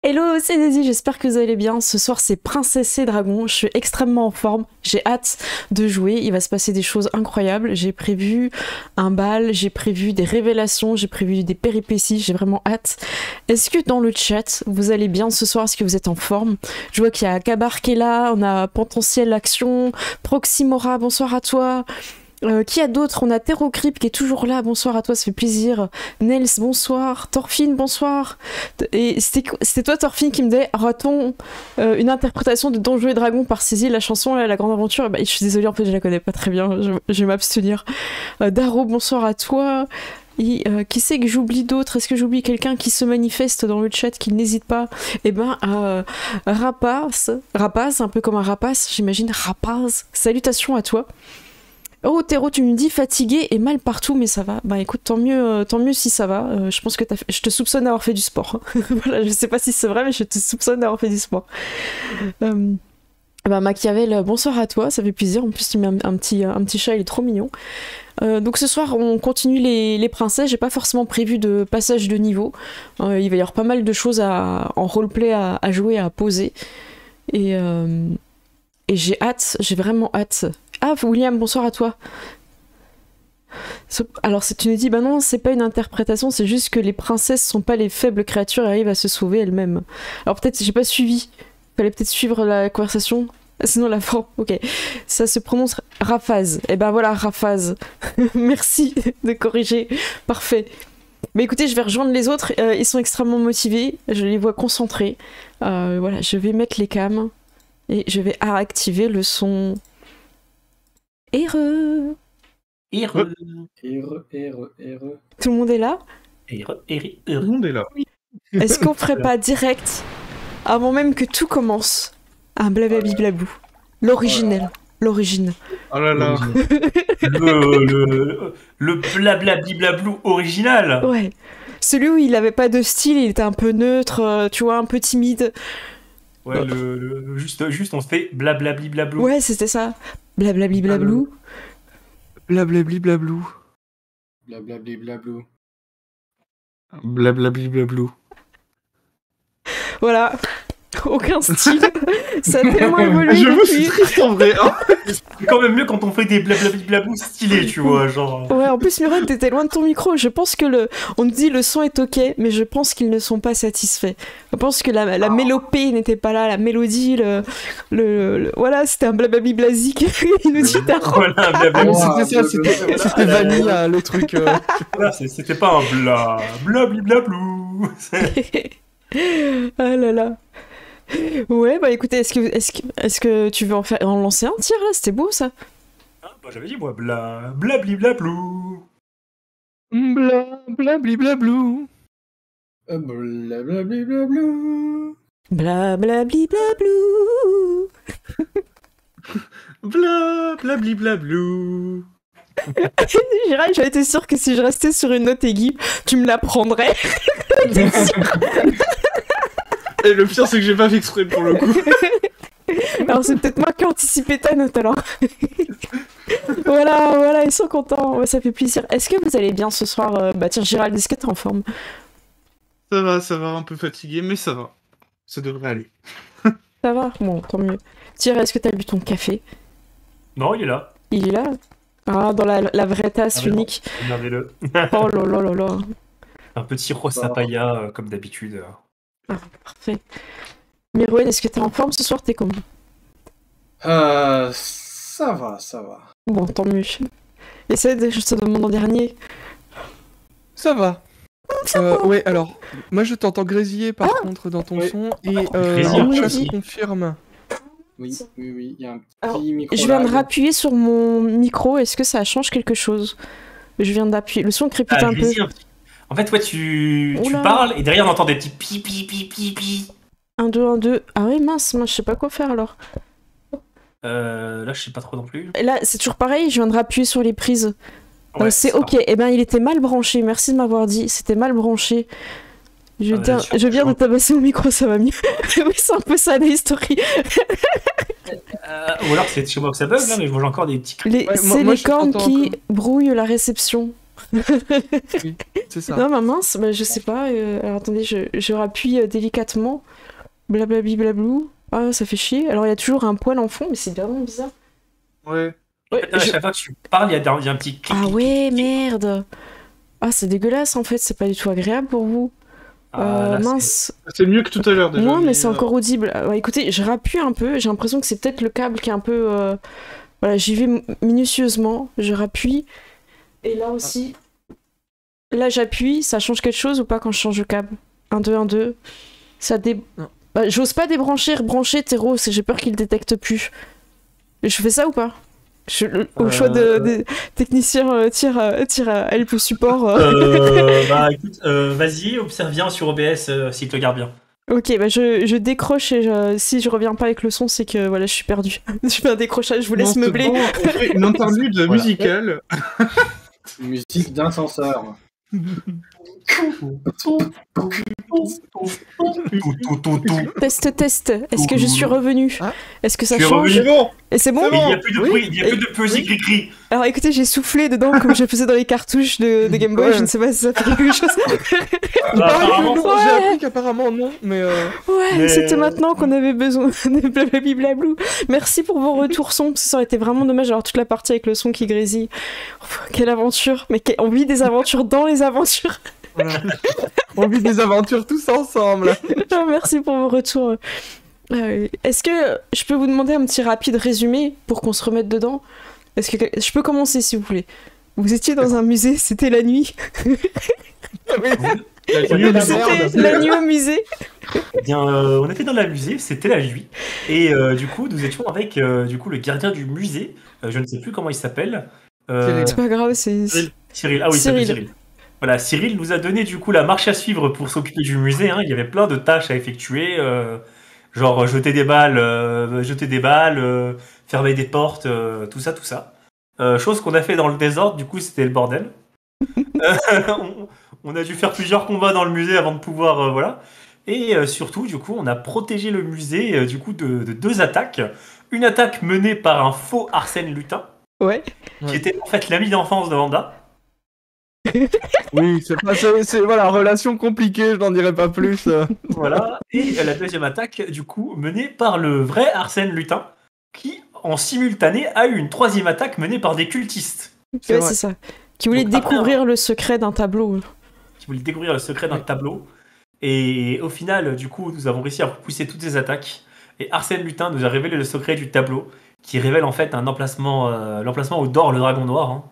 Hello, c'est Daisy, j'espère que vous allez bien. Ce soir, c'est Princesse et Dragon. Je suis extrêmement en forme. J'ai hâte de jouer. Il va se passer des choses incroyables. J'ai prévu un bal, j'ai prévu des révélations, j'ai prévu des péripéties. J'ai vraiment hâte. Est-ce que dans le chat, vous allez bien ce soir? Est-ce que vous êtes en forme? Je vois qu'il y a Kabar qui est là, on a Potentiel Action, Proximora, bonsoir à toi. Qui a d'autres? On a Terrocrypt qui est toujours là, bonsoir à toi, ça fait plaisir. Nels, bonsoir. Thorfinn, bonsoir. Et c'était toi, Thorfinn, qui me disait, aura-t-on une interprétation de Donjons et Dragons par Cécile, la chanson, là, La Grande Aventure? Bah, je suis désolée, en fait, je la connais pas très bien, je vais m'abstenir. Daro, bonsoir à toi. Et, qui c'est que j'oublie d'autres? Est-ce que j'oublie quelqu'un qui se manifeste dans le chat, qui n'hésite pas? Eh ben, Rapace, un peu comme un rapace, j'imagine. Rapace, salutations à toi. Oh Théro, tu me dis fatigué et mal partout, mais ça va. Bah écoute, tant mieux si ça va. Je pense que je te soupçonne d'avoir fait du sport. Voilà, je sais pas si c'est vrai, mais je te soupçonne d'avoir fait du sport. Bah Machiavel, bonsoir à toi, ça fait plaisir. En plus, tu mets un petit chat, il est trop mignon. Donc ce soir, on continue les princesses. J'ai pas forcément prévu de passage de niveau. Il va y avoir pas mal de choses en roleplay à jouer, à poser. Et j'ai hâte, j'ai vraiment hâte. Ah, William, bonsoir à toi. Alors, tu nous dis, bah non, c'est pas une interprétation, c'est juste que les princesses sont pas les faibles créatures et arrivent à se sauver elles-mêmes. Alors, peut-être, j'ai pas suivi. Fallait peut-être suivre la conversation. Sinon, la forme, ok. Ça se prononce Raphase. Et ben voilà, Raphase. Merci de corriger. Parfait. Mais écoutez, je vais rejoindre les autres. Ils sont extrêmement motivés. Je les vois concentrés. Voilà, je vais mettre les cams. Et je vais activer le son. Heureux. Heureux. Tout le monde est là? Heureux. Tout le monde est là. Est-ce qu'on ferait pas direct, avant même que tout commence, un blablablou? L'originel. L'origine. Oh là là. le blablablou original. Ouais. Celui où il avait pas de style, il était un peu neutre, tu vois, un peu timide. Ouais, juste on se fait blablablou. Ouais, c'était ça. Blablablou. Blablablou. Blablablou. Blablablou. Voilà. Aucun style. Ça a tellement évolué Je me depuis. suis en vrai. Hein. C'est quand même mieux quand on fait des blablablou stylés, tu vois, genre. Ouais, en plus, Murat, t'étais loin de ton micro. Je pense que on nous dit le son est ok, mais je pense qu'ils ne sont pas satisfaits. Je pense que la mélopée n'était pas là, la mélodie, voilà, c'était un blablabli blasique. Il nous dit t'as Voilà, C'était ça, c'était Vanilla, le truc. Voilà, c'était pas un blablablou. Ah là là. Ouais, bah écoutez, est-ce que tu veux en lancer un tir là? C'était beau ça. Ah, bah, j'avais dit moi blablablou. Blablablou. Blablablou. Blablablou. Blablablou. Gérald, j'avais été sûre que si je restais sur une note aiguë, tu me la prendrais. Et le pire, c'est que j'ai pas fait exprès pour le coup. Alors c'est peut-être moi qui ai anticipé ta note alors. Voilà, ils sont contents, ouais, ça fait plaisir. Est-ce que vous allez bien ce soir? Bah tiens, Gérald, est-ce que t'es en forme? Ça va, un peu fatigué, mais ça va. Ça devrait aller. Ça va? Bon, tant mieux. Thierry, est-ce que t'as bu ton café? Non, il est là. Il est là? Ah, dans la vraie tasse unique. Regardez-le. Oh là là là là. Un petit rosa paella, comme d'habitude. Ah, parfait. Merouane, est-ce que t'es en forme ce soir? T'es comment? Ça va. Bon, tant mieux. Essaie de juste te demander en dernier. Ça va. Ouais, alors, moi je t'entends grésiller par contre dans ton son, et je confirme. Oui, il y a un petit Alors, micro. je viens de rappuyer sur mon micro, est-ce que ça change quelque chose? Je viens d'appuyer, le son crépite un peu. En fait, ouais, tu parles et derrière on entend des petits pi. 1, 2, 1, 2. Ah ouais, mince, moi je sais pas quoi faire alors. Là, je sais pas trop non plus. Et là, c'est toujours pareil, je viens de rappuyer sur les prises. Ouais, c'est ok, eh ben il était mal branché, merci de m'avoir dit, c'était mal branché. Je viens de tabasser mon micro, ça va mieux. Oui, c'est un peu ça la history. Ou alors c'est chez moi que ça bug, là, mais je vois encore des petits... C'est les cornes qui brouillent la réception. Oui, c'est ça. Non, mince, bah, je sais pas. Alors attendez, je rappuie délicatement. Blablabli blablou. Ah, ça fait chier. Alors il y a toujours un poil en fond, mais c'est vraiment bizarre. Ouais. En fait, à chaque fois que tu parles, il y a un petit clic. Ah ouais, merde. Ah, c'est dégueulasse en fait, c'est pas du tout agréable pour vous. Là, Mince. C'est mieux que tout à l'heure déjà. Moi, mais c'est encore audible. Ouais, écoutez, je rappuie un peu. J'ai l'impression que c'est peut-être le câble qui est un peu. Voilà, j'y vais minutieusement. Je rappuie. Et là aussi. Là, j'appuie. Ça change quelque chose ou pas quand je change le câble? 1, 2, 1, 2. Ça Non. Bah, j'ose pas débrancher, rebrancher Théro, j'ai peur qu'il détecte plus. Je fais ça ou pas? Au choix de technicien tire à help au support. Bah écoute, vas-y, observe bien sur OBS s'il te garde bien. Ok, bah je décroche et si je reviens pas avec le son, c'est que voilà, je suis perdu. Je fais un décrochage, je vous laisse meubler. Bon, on fait une interlude musicale. Musique d'ascenseur. Test. Est-ce que je suis revenu? Ah. Est-ce que ça Tu es change? C'est bon. Et c'est bon? Mais il n'y a plus de Oui. bruit, il n'y a plus de musique écrit. Alors écoutez, j'ai soufflé dedans comme je faisais dans les cartouches de Game Boy, Ouais. je ne sais pas si ça fait quelque chose. Apparemment, Non, Ouais. j'ai appris qu'apparemment non, mais Ouais, Mais- c'était maintenant qu'on avait besoin de blablabli. Merci pour vos retours son, parce que ça aurait été vraiment dommage d'avoir toute la partie avec le son qui grésille. Quelle aventure, mais on vit des aventures dans les aventures. voilà. On vit des aventures tous ensemble. Ah, merci pour vos retours. Est-ce que je peux vous demander un petit rapide résumé pour qu'on se remette dedans? Est-ce que je peux commencer s'il vous plaît? Vous étiez dans un musée, c'était la nuit. C'était C'était la nuit au musée. Eh bien, on était dans la musée, c'était la nuit. Et du coup, nous étions avec le gardien du musée. Je ne sais plus comment il s'appelle. C'est pas grave, c'est. Cyril. Ah oui, ça s'appelle Cyril. Voilà, Cyril nous a donné du coup la marche à suivre pour s'occuper du musée. Hein. Il y avait plein de tâches à effectuer, genre jeter des balles, fermer des portes, tout ça. Chose qu'on a fait dans le désordre, du coup c'était le bordel. On a dû faire plusieurs combats dans le musée avant de pouvoir, voilà. Et surtout, du coup, on a protégé le musée du coup de 2 attaques. Une attaque menée par un faux Arsène Lupin, Ouais. qui était en fait l'ami d'enfance de Wanda. Oui, c'est voilà, relation compliquée, je n'en dirai pas plus. Voilà. Et la deuxième attaque, du coup, menée par le vrai Arsène Lupin, qui, en simultané, a eu une 3e attaque menée par des cultistes. Ouais, vrai. c'est ça. Qui voulait Donc, après, découvrir le secret d'un tableau. Qui voulait découvrir le secret d'un tableau. Et au final, du coup, nous avons réussi à repousser toutes ces attaques. Et Arsène Lupin nous a révélé le secret du tableau, qui révèle en fait un emplacement, l'emplacement où dort le dragon noir. Hein.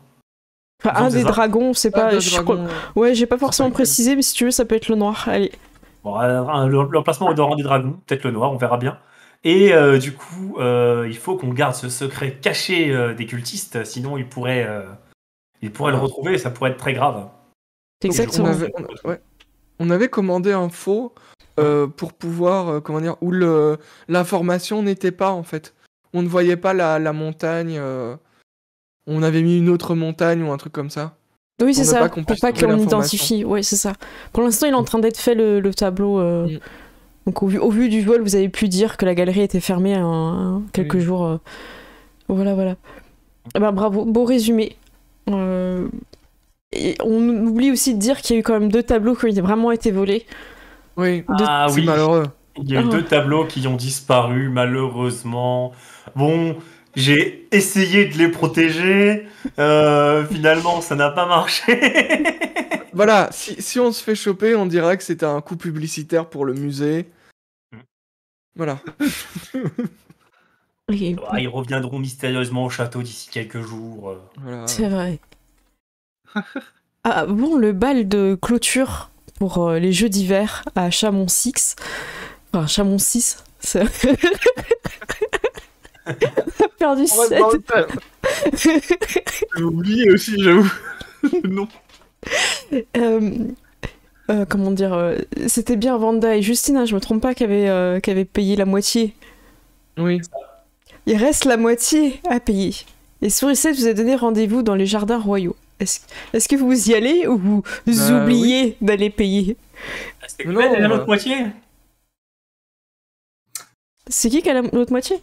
Enfin, un C'est des ça. dragons, c'est pas. de je crois- dragon. Ouais, j'ai pas forcément pas précisé, mais si tu veux, ça peut être le noir. Allez. Bon, l'emplacement où dort des dragons, peut-être le noir, on verra bien. Et du coup, il faut qu'on garde ce secret caché des cultistes, sinon ils pourraient le retrouver et ça pourrait être très grave. Exactement. On avait commandé un faux pour pouvoir, comment dire, où l'information n'était pas en fait. On ne voyait pas la montagne. On avait mis une autre montagne ou un truc comme ça. Oui, c'est Pour ne ça, pas qu'on pour puisse pas trouver qu'on l'information. identifie. Ouais, c'est ça. Pour l'instant, il est en train d'être fait le tableau. Mm. Donc, au vu du vol, vous avez pu dire que la galerie était fermée quelques Oui. jours. Voilà. Eh ben, bravo, beau résumé. Et on oublie aussi de dire qu'il y a eu quand même 2 tableaux qui ont vraiment été volés. Oui, Ah c'est oui, malheureux. il y a eu 2 tableaux qui ont disparu, malheureusement. Bon, j'ai essayé de les protéger. Finalement, ça n'a pas marché. Voilà, si on se fait choper, on dira que c'était un coup publicitaire pour le musée. Voilà. Et- Ils reviendront mystérieusement au château d'ici quelques jours. Voilà. C'est vrai. Ah bon, le bal de clôture pour les jeux d'hiver à Chamon 6. Enfin, Chamon 6. C'est... On a perdu 7. J'ai oublié aussi, j'avoue. Non. Comment dire, c'était bien Vanda et Justine, hein, je me trompe pas, qui avaient payé la moitié. Oui. Il reste la moitié à payer. Et Sourisette vous a donné rendez-vous dans les jardins royaux. Est-ce que vous y allez ou vous oubliez d'aller payer? C'était Non, combien déjà l'autre moitié? C'est qui a l'autre moitié?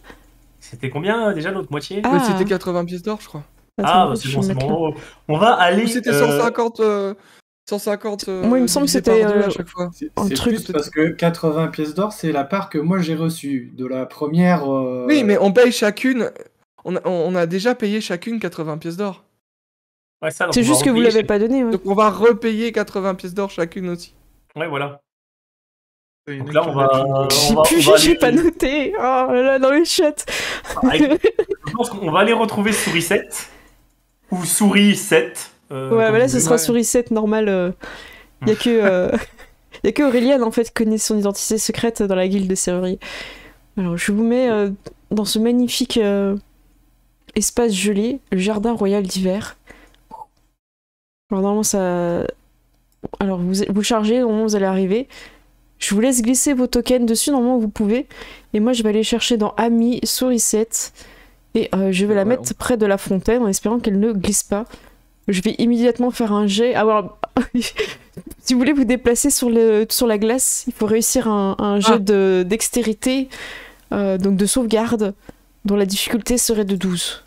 C'était combien déjà l'autre moitié? Ah. Mais c'était 80 pièces d'or, je crois. Ah, bah, je c'est vais bon, le c'est mettre là. bon. On va aller. Ou c'était 150, 150 Moi, il me semble que divisé par c'était, deux à chaque fois. un C'est truc. plus parce que 80 pièces d'or, c'est la part que moi j'ai reçue de la première. Oui, mais on paye chacune. On a déjà payé chacune 80 pièces d'or. Ouais, ça, donc C'est on va juste que vous repayer l'avez pas donné. Ouais. Donc on va repayer 80 pièces d'or chacune aussi. Ouais, voilà. Il y en a Donc là, qui on ont va. la thune. J'ai on va j'ai aller- pas noté. Oh là là, dans les chats. Je pense qu'on va aller retrouver Souris 7 ou Souris 7. Ouais, comme bah là, vous ce voulez. sera souris 7 normal. Y a que. Y a que Aurélien en fait qui connaît son identité secrète dans la guilde de serrurier. Alors je vous mets dans ce magnifique espace gelé, le jardin royal d'hiver. Alors normalement ça... Alors vous chargez, normalement vous allez arriver. Je vous laisse glisser vos tokens dessus, normalement vous pouvez. Et moi je vais aller chercher dans Ami, souris 7. Et je vais la mettre près de la fontaine en espérant qu'elle ne glisse pas. Je vais immédiatement faire un jet. Alors, si vous voulez vous déplacer sur la glace, il faut réussir un jet de dextérité, donc de sauvegarde, dont la difficulté serait de 12.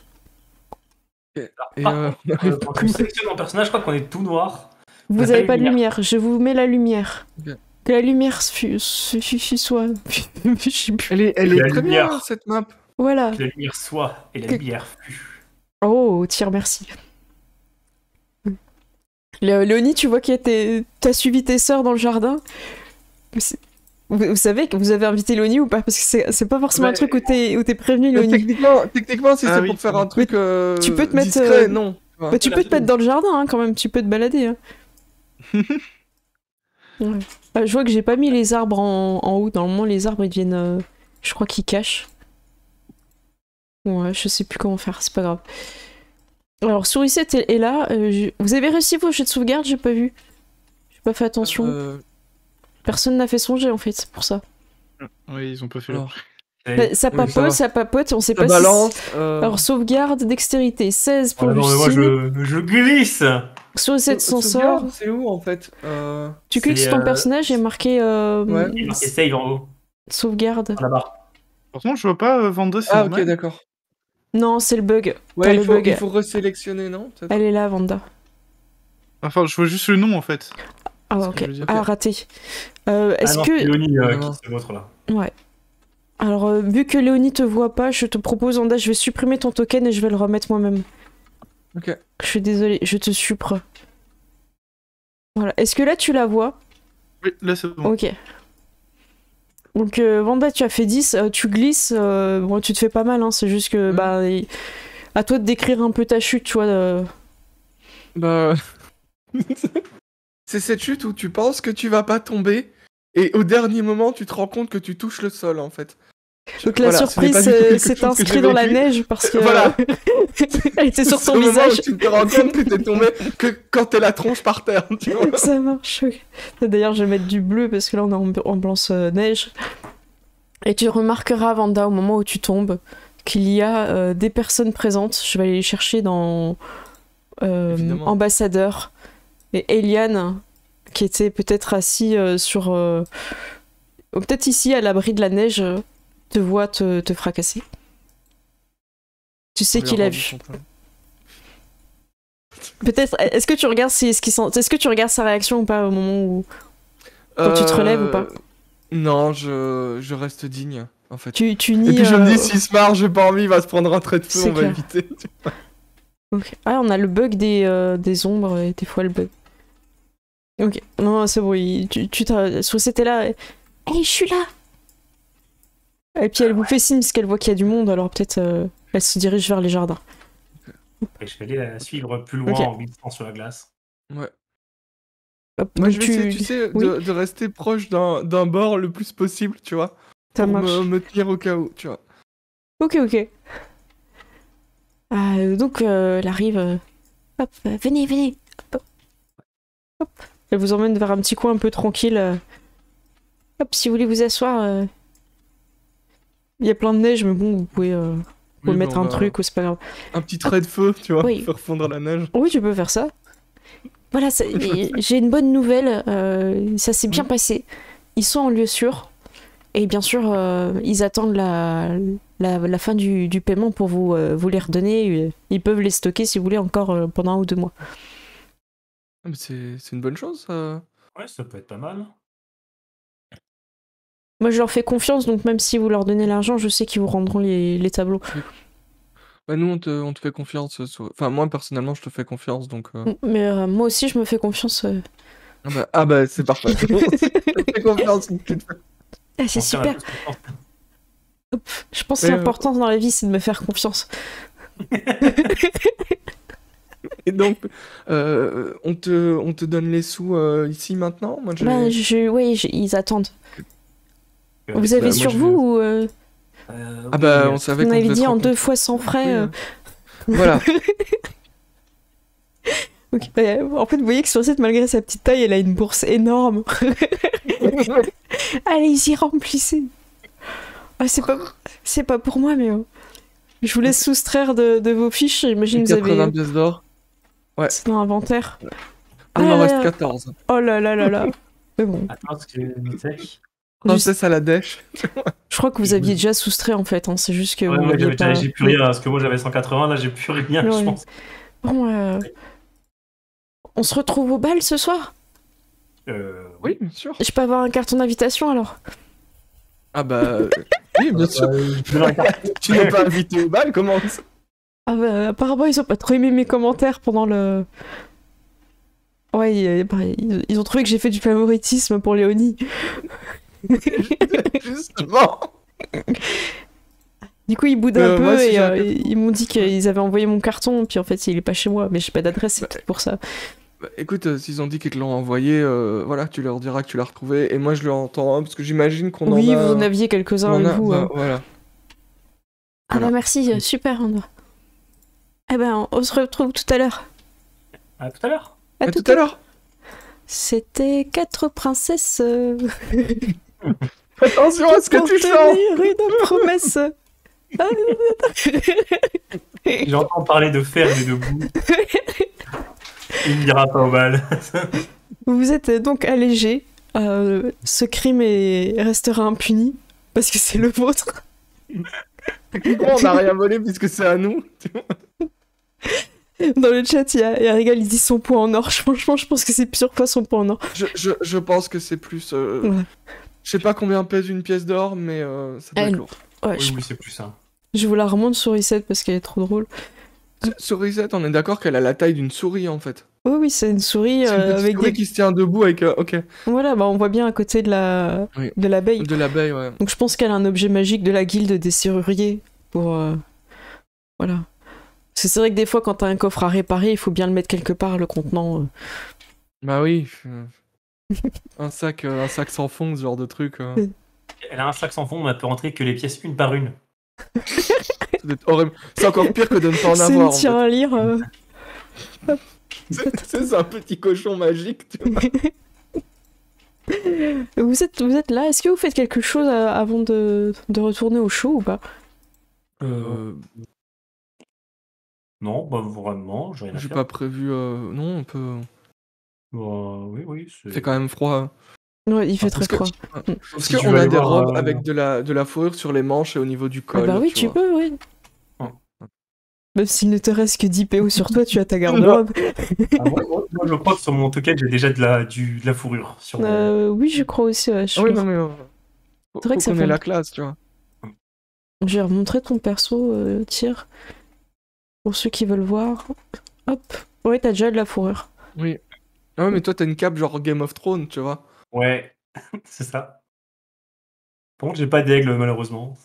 Et Quand tu sélectionnes un personnage, je crois qu'on est tout noir. Vous La n'avez pas de lumière. lumière, je vous mets la lumière. Ok. Que la lumière soit. Je sais plus. elle est La très lumière. bien cette map. Voilà. Que la lumière soit et la Que- lumière fut. Oh, tiens, merci. Léonie, tu vois que t'as suivi tes sœurs dans le jardin. Vous savez que vous avez invité Léonie ou pas? Parce que c'est pas forcément un truc où t'es prévenu, Léonie. Techniquement, si Ah c'est oui, pour faire c'est un truc tu peux te mettre, discret, non. Bah, tu peux te mettre dans le jardin hein, quand même, tu peux te balader. Hein. Ouais. Je vois que j'ai pas mis les arbres en haut. Normalement, les arbres ils deviennent. Je crois qu'ils cachent. Ouais, je sais plus comment faire, c'est pas grave. Alors, souris 7 est là. Vous avez réussi vos jets de sauvegarde? J'ai pas vu. J'ai pas fait attention. Personne n'a fait son jet en fait, c'est pour ça. Oui, ils ont pas fait Alors, Ça oui, ça papote, on sait ça pas balance. si. Alors, sauvegarde, dextérité, 16 pour non, mais moi Lucine. je glisse. Souris 7 s'en sort. C'est où en fait Tu cliques C'est, sur ton personnage et marqué Ouais. Il est marqué save en haut, sauvegarde. là-bas. Pourtant, je vois pas Vanda, c'est Ah, ok, normal. d'accord. Non, c'est le bug. T'as Ouais, le bug. il faut resélectionner, non peut-être Elle est là, Vanda. Enfin, je vois juste le nom en fait. Ah, ce ok. que je veux dire. Ah, raté. Est-ce non, que. c'est Léonie Non. qui c'est l'autre là. Ouais. Alors, vu que Léonie te voit pas, je te propose, Vanda, je vais supprimer ton token et je vais le remettre moi-même. Ok. Je suis désolée, je te suppre. Voilà. Est-ce que là, tu la vois? Oui, là c'est bon. Ok. Donc, Vanda, tu as fait 10, tu glisses. Bon, tu te fais pas mal, hein, c'est juste que. Bah, à toi de décrire un peu ta chute, tu vois. Bah. C'est cette chute où tu penses que tu vas pas tomber et au dernier moment tu te rends compte que tu touches le sol en fait. Donc la Voilà, ce n'est surprise pas du tout quelque s'est chose que inscrite j'ai dans la vécu. neige parce que Voilà. elle était sur C'est ton au moment visage. où tu te rends compte que t'es tombé que quand t'es la tronche par terre, tu vois. Ça marche. Ok. D'ailleurs, je vais mettre du bleu parce que là on est en ambiance neige. Et tu remarqueras, Vanda, au moment où tu tombes, qu'il y a des personnes présentes. Je vais aller les chercher dans Évidemment. ambassadeur et Eliane qui était peut-être assis sur peut-être ici à l'abri de la neige te voit te fracasser. Tu sais qu'il a vu. Peut-être. Est-ce que tu regardes est-ce que tu regardes sa réaction ou pas au moment où quand tu te relèves ou pas? Non, je reste digne en fait. tu Et nies. puis je me dis s'il se marre, j'ai pas envie, il va se prendre un trait de feu, C'est on va clair. éviter. Ok. Ah, on a le bug des ombres et des fois le bug. Ok. Non, c'est bon. C'était là. Hey, je suis là. Et puis elle vous fait signe parce qu'elle voit qu'il y a du monde, alors peut-être elle se dirige vers les jardins. Et je vais aller la suivre plus loin Ok. en glissant sur la glace. Ouais. Hop, Moi donc je vais essayer, tu sais, Oui. de rester proche d'un bord le plus possible, tu vois. Ça Pour marche. me tenir au cas où, tu vois. Ok. Donc elle arrive. Hop, venez. Hop. Elle vous emmène vers un petit coin un peu tranquille. Hop, si vous voulez vous asseoir. Il y a plein de neige, mais bon, vous pouvez Oui, mettre bon, un bah, truc, c'est pas grave. Un petit trait de feu, tu vois, Oui. pour fondre la neige. Oui, tu peux faire ça. Voilà, j'ai une bonne nouvelle. Ça s'est bien passé. Ils sont en lieu sûr. Et bien sûr, ils attendent la fin du paiement pour vous les redonner. Ils peuvent les stocker si vous voulez encore pendant 1 ou 2 mois. Ah, mais c'est une bonne chose, ça. Ouais, ça peut être pas mal. Moi, je leur fais confiance, donc même si vous leur donnez l'argent, je sais qu'ils vous rendront les tableaux. Bah, nous, on te fait confiance. Enfin, moi, personnellement, je te fais confiance, donc... Mais moi aussi, je me fais confiance. Ah bah, c'est parfait. Je te fais confiance. Ah, c'est On super. tient la plus Hop, je pense que Mais, l'important dans la vie, c'est de me faire confiance. Et donc, on te donne les sous ici, maintenant? Moi, Bah, oui, ils attendent. confiance. Vous avez moi, sur je vous ou Ah bah, on vous savait qu'on m'avez devait dit se en rencontrer. 2 fois sans frais. Oui, Voilà. Ok, bah, en fait, vous voyez que sur cette, malgré sa petite taille, elle a une bourse énorme. Allez-y, remplissez. Ah, c'est pas pour moi, mais je vous laisse soustraire de vos fiches. J'imagine que vous 80 avez. pièces d'or. Ouais. C'est dans l'inventaire. Il Ah m'en là reste là. 14. Oh là là là là. Mais bon, Attends, parce que Princesse à la dèche. je crois que vous aviez déjà soustrait en fait. Hein. C'est juste que ouais, vous moi l'aviez pas. j'ai plus rien, parce que moi j'avais 180, là j'ai plus rien, Ouais. je pense. Bon, on se retrouve au bal ce soir? Oui, bien sûr. Je peux avoir un carton d'invitation alors? Ah bah... oui, bien sûr. Je vais regarder. Tu n'es pas invité au bal, comment ça? Ah bah, apparemment, ils ont pas trop aimé mes commentaires pendant le. Ouais, ils ont trouvé que j'ai fait du favoritisme pour Léonie. Justement. Du coup, ils boudent un peu moi, si et j'ai un carton- ils m'ont dit qu'ils avaient envoyé mon carton, puis en fait, il est pas chez moi, mais j'ai pas d'adresse, c'est Bah, peut-être pour ça. Bah, écoute, s'ils ont dit qu'ils te l'ont envoyé, voilà, tu leur diras que tu l'as retrouvé. Et moi, je l'entends, parce que j'imagine qu'on Oui, en a... vous en aviez quelques-uns on en avec a, vous. bah, voilà. Ah bah voilà. merci, super, Andra. Eh ben, on se retrouve tout à l'heure. À tout à l'heure. À À tout à l'heure. C'était 4 princesses. Attention à ce que pour tu chantes. tenir une promesse. J'entends parler de fer et de boue. Il n'ira pas au bal. Vous êtes donc allégé. Ce crime restera impuni parce que c'est le vôtre. On n'a rien volé puisque c'est à nous. Dans le chat, il y a Régal, il dit son point en or. Franchement, je pense que c'est plusieurs fois son point en or. Je pense que c'est plus... Ouais. Je sais pas combien pèse une pièce d'or, mais ça doit être Elle- lourd. Ouais, Oui, oui, c'est plus ça. je vous la remonte sur Reset parce qu'elle est trop drôle. Sourisette, on est d'accord qu'elle a la taille d'une souris, en fait. Oui, oui, c'est une souris C'est une petite avec souris des. qui se tient debout avec... ok. Voilà, bah on voit bien à côté de Oui. l'abeille. De l'abeille, ouais. Donc je pense qu'elle a un objet magique de la guilde des serruriers pour. Voilà. Parce que c'est vrai que des fois, quand t'as un coffre à réparer, il faut bien le mettre quelque part, le contenant. Bah oui. Un sac sans fond, ce genre de truc. Elle a un sac sans fond, mais elle peut rentrer que les pièces une par une. Ça doit être horrible. C'est encore pire que de ne pas en C'est avoir, une en fait. tire à lire. C'est un petit cochon magique, tu vois. Vous êtes là. Est-ce que vous faites quelque chose avant de retourner au show ou pas? Non, bah vraiment, j'ai rien à J'ai faire. pas prévu... Non, on peut... Oui, oui, C'est quand même froid. Ouais, il fait parce très que- froid. Parce Si tu qu'on veux a aller des voir, robes avec de la fourrure sur les manches et au niveau du Ah col. bah oui, tu vois. peux, oui. Oh. Même s'il ne te reste que 10 PO sur toi, tu as ta garde-robe. Ah, moi, je crois que sur mon token, j'ai déjà de la fourrure. Sur mon- Oui, je crois aussi. Ouais, Ah oui, non mais... C'est vrai que ça qu'on fait ait un- la classe, tu vois. Je vais remontrer ton perso, Tyr. Pour ceux qui veulent voir. Hop. Ouais, t'as déjà de la fourrure. Oui. Ah ouais, mais toi, t'as une cape genre Game of Thrones, tu vois. Ouais, c'est ça. Par contre, j'ai pas d'aigle, malheureusement.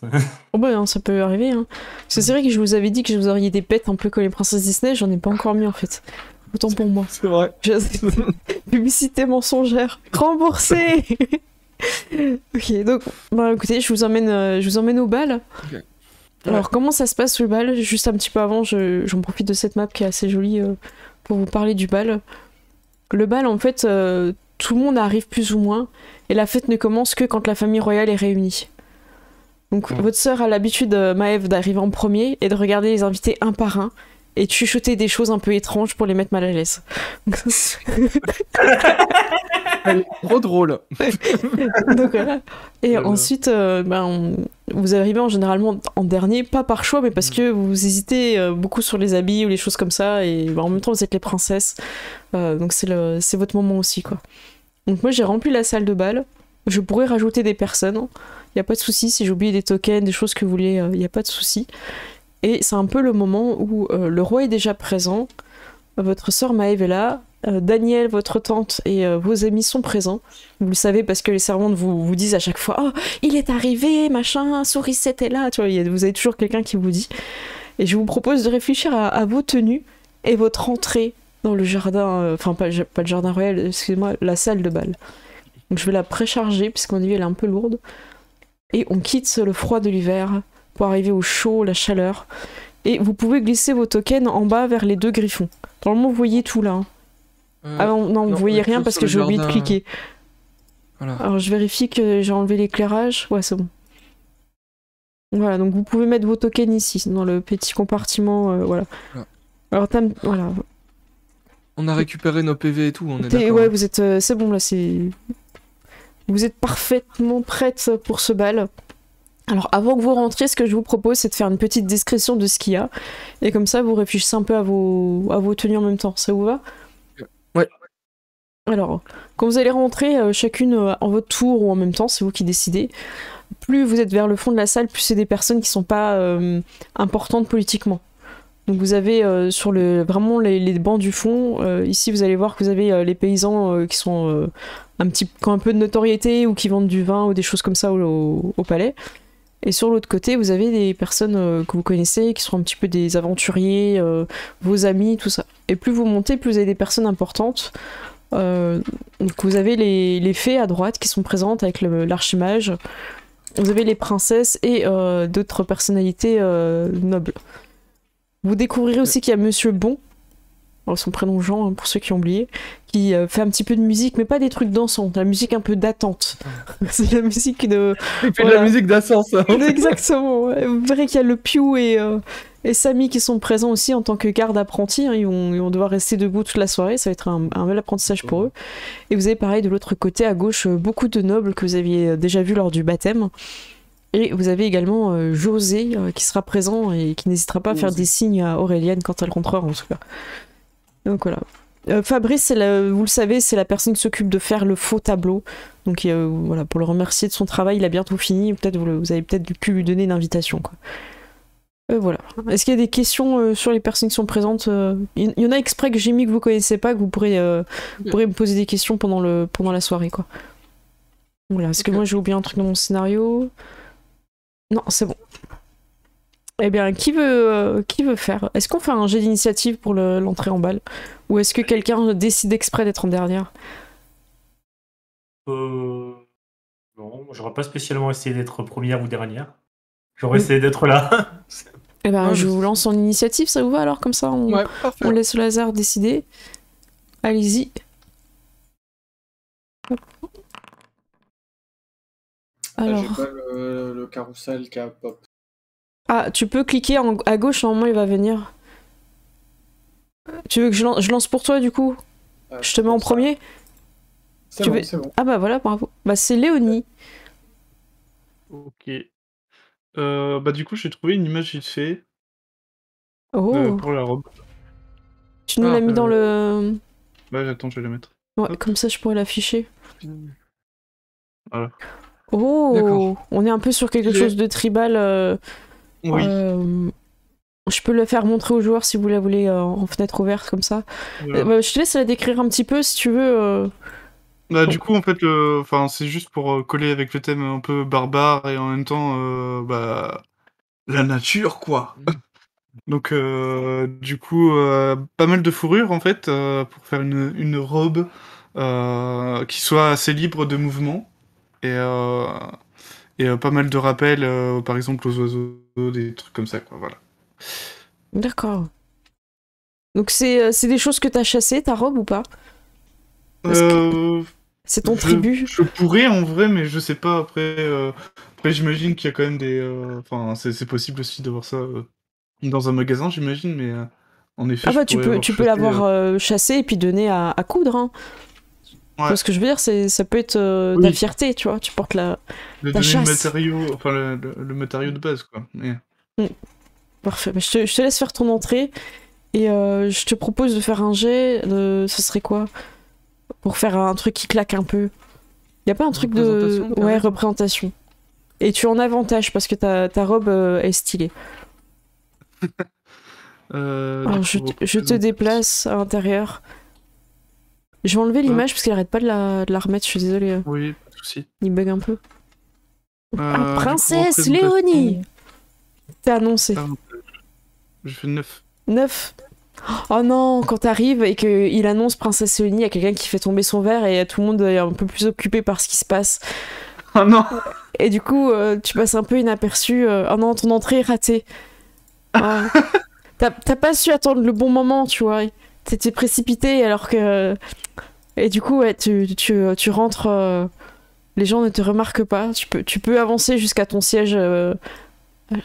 Oh bah non, ça peut arriver. Hein. Parce que c'est vrai que je vous avais dit que vous auriez des pets un peu comme les princesses Disney, j'en ai pas encore mis en fait. Autant pour moi. C'est vrai. Publicité mensongère. Remboursé. Ok, donc, bah écoutez, je vous emmène au bal. Ok. Alors, comment ça se passe le bal? Juste un petit peu avant, j'en profite de cette map qui est assez jolie pour vous parler du bal. Le bal, en fait, tout le monde arrive plus ou moins, et la fête ne commence que quand la famille royale est réunie. Donc, votre sœur a l'habitude, Maëve, d'arriver en premier et de regarder les invités un par un et de chuchoter des choses un peu étranges pour les mettre mal à l'aise. Donc, Elle est trop drôle. Donc voilà. Et Voilà. ensuite, vous arrivez généralement en dernier, pas par choix, mais parce que vous hésitez beaucoup sur les habits ou les choses comme ça, et en même temps vous êtes les princesses. Donc c'est votre moment aussi, quoi. Donc moi j'ai rempli la salle de bal. Je pourrais rajouter des personnes. Il n'y a pas de souci. Si j'ai oublié des tokens, des choses que vous voulez, il n'y a pas de souci. Et c'est un peu le moment où le roi est déjà présent. Votre sœur Maëve est là. Daniel, votre tante et vos amis sont présents. Vous le savez parce que les servantes vous disent à chaque fois « Oh, il est arrivé, machin, Sourisette est là !» Tu vois, vous avez toujours quelqu'un qui vous dit. Et je vous propose de réfléchir à vos tenues et votre entrée dans le jardin... Enfin, pas le jardin royal, excusez-moi, la salle de bal. Donc je vais la précharger, puisqu'à mon avis elle est un peu lourde. Et on quitte le froid de l'hiver pour arriver au chaud, la chaleur. Et vous pouvez glisser vos tokens en bas vers les 2 griffons. Normalement vous voyez tout là. Ah non, vous voyez rien parce que j'ai oublié de cliquer. Voilà. Alors je vérifie que j'ai enlevé l'éclairage. Ouais, c'est bon. Voilà, donc vous pouvez mettre vos tokens ici, dans le petit compartiment. Voilà. Alors voilà. On a récupéré nos PV et tout, on est d'accord. Ouais, vous êtes... c'est bon là, c'est... Vous êtes parfaitement prête pour ce bal. Alors avant que vous rentriez, ce que je vous propose, c'est de faire une petite description de ce qu'il y a. Et comme ça, vous réfléchissez un peu à vos tenues en même temps. Ça vous va ? Ouais. Alors, quand vous allez rentrer, chacune en votre tour ou en même temps, c'est vous qui décidez. Plus vous êtes vers le fond de la salle, plus c'est des personnes qui sont pas importantes politiquement. Donc vous avez sur vraiment les bancs du fond, ici vous allez voir que vous avez les paysans qui sont qui ont un peu de notoriété ou qui vendent du vin ou des choses comme ça au palais. Et sur l'autre côté, vous avez des personnes que vous connaissez, qui sont un petit peu des aventuriers, vos amis, tout ça. Et plus vous montez, plus vous avez des personnes importantes. Donc vous avez les fées à droite qui sont présentes avec l'archimage. Vous avez les princesses et d'autres personnalités nobles. Vous découvrirez aussi qu'il y a Monsieur Bon, son prénom Jean, hein, pour ceux qui ont oublié, qui fait un petit peu de musique, mais pas des trucs dansants, la musique un peu d'attente. C'est la musique de... Il fait de la musique d'ascenseur. Exactement, ouais. Vous verrez qu'il y a le Piou et Samy qui sont présents aussi en tant que garde apprentis. Hein. Ils vont devoir rester debout toute la soirée, ça va être un bel apprentissage pour eux. Et vous avez pareil de l'autre côté, à gauche, beaucoup de nobles que vous aviez déjà vus lors du baptême. Et vous avez également José qui sera présent et qui n'hésitera pas à faire des signes à Aurélienne quand elle rentrera en tout cas. Donc voilà. Fabrice, vous le savez, c'est la personne qui s'occupe de faire le faux tableau. Donc voilà, pour le remercier de son travail, il a bientôt fini. Peut-être vous avez peut-être pu lui donner une invitation, quoi. Voilà. Est-ce qu'il y a des questions sur les personnes qui sont présentes Il y en a exprès que j'ai mis que vous connaissez pas, que vous pourrez me poser des questions pendant la soirée, quoi. Voilà. Est-ce que moi j'ai oublié un truc dans mon scénario ? Non, c'est bon. Eh bien, qui veut faire ? Est-ce qu'on fait un jet d'initiative pour l'entrée en balle ? Ou est-ce que quelqu'un décide exprès d'être en dernière ? Non, j'aurais pas spécialement essayé d'être première ou dernière. J'aurais essayé d'être là. Eh ben, je vous lance en initiative, ça vous va alors ? Comme ça, Ouais, parfait. on laisse le hasard décider. Allez-y. Hop. Alors... J'ai pas le carrousel qui a pop. Ah, tu peux cliquer à gauche, normalement il va venir. Tu veux que je lance pour toi du coup ? Je te mets en premier ? C'est bon, c'est bon. Ah bah voilà, bravo. Bah c'est Léonie. Ok. Bah du coup, j'ai trouvé une image vite fait Oh, pour la robe. tu nous l'as mis dans le... Bah attends, je vais la mettre. Ouais, Hop. comme ça je pourrais l'afficher. Voilà. Oh, D'accord. on est un peu sur quelque chose de tribal. Oui. Je peux le faire montrer aux joueurs si vous la voulez en fenêtre ouverte comme ça. Voilà. Bah, je te laisse la décrire un petit peu si tu veux. Bah du coup, en fait, c'est juste pour coller avec le thème un peu barbare et en même temps, la nature, quoi. Donc, du coup, pas mal de fourrure, en fait, pour faire une robe qui soit assez libre de mouvement. Et pas mal de rappels, par exemple, aux oiseaux, des trucs comme ça, quoi, voilà. D'accord. Donc c'est des choses que t'as chassées, ta robe ou pas ? C'est ton tribut. Je pourrais, en vrai, mais je sais pas, après j'imagine qu'il y a quand même des... Enfin, c'est possible aussi d'avoir ça dans un magasin, j'imagine, mais en effet, Ah bah je pourrais tu peux l'avoir chassé et puis donner à coudre, hein. Tu vois ce que je veux dire, ça peut être Oui. ta fierté, tu vois. Tu portes la De Ta donner le chasse. matériau, enfin le matériau de base, quoi. Mais... Parfait. Bah, je te laisse faire ton entrée et je te propose de faire un jet. Ça serait quoi? Pour faire un truc qui claque un peu. Y a pas un truc de. Représentation, t'as Ouais, raison. représentation. Et tu as un avantage parce que ta robe est stylée. Alors, je te déplace à l'intérieur. Je vais enlever l'image parce qu'elle arrête pas de la remettre, je suis désolée. Oui, pas de soucis. Il bug un peu. Ah, Du coup, princesse représentation, Léonie! T'es annoncé. avantage. Je fais 9. 9. Oh non, quand t'arrives et qu'il annonce princesse Léonie, il y a quelqu'un qui fait tomber son verre et tout le monde est un peu plus occupé par ce qui se passe. Oh non! Et du coup, tu passes un peu inaperçu. Oh non, ton entrée est ratée. Oh. T'as pas su attendre le bon moment, tu vois. T'étais précipité alors que... Et du coup, ouais, tu rentres... Les gens ne te remarquent pas. Tu peux avancer jusqu'à ton siège.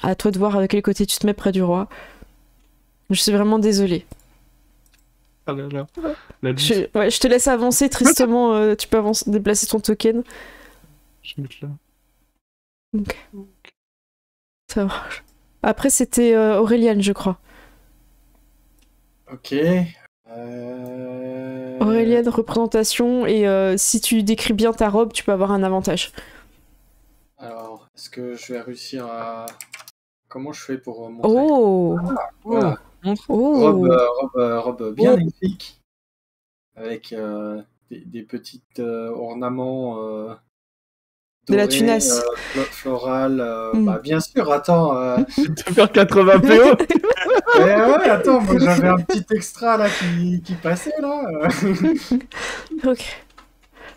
À toi de voir de quel côté tu te mets près du roi. Je suis vraiment désolée. Ah là là. La douce. Je te laisse avancer tristement. Tu peux déplacer ton token. Je vais mettre là. Ok. Ça marche. Après, c'était Aureliane, je crois. Ok. Aureliane, représentation. Et si tu décris bien ta robe, tu peux avoir un avantage. Alors, est-ce que je vais réussir à... Comment je fais pour montrer? Oh! Voilà. Oh! Robe bien épique. Avec des petits ornements... De la dorés, tunasse. Floral. Mm. Bah, bien sûr, attends. Je vais te faire 80 PO. Ouais, attends, moi j'avais un petit extra là qui passait là. Ok.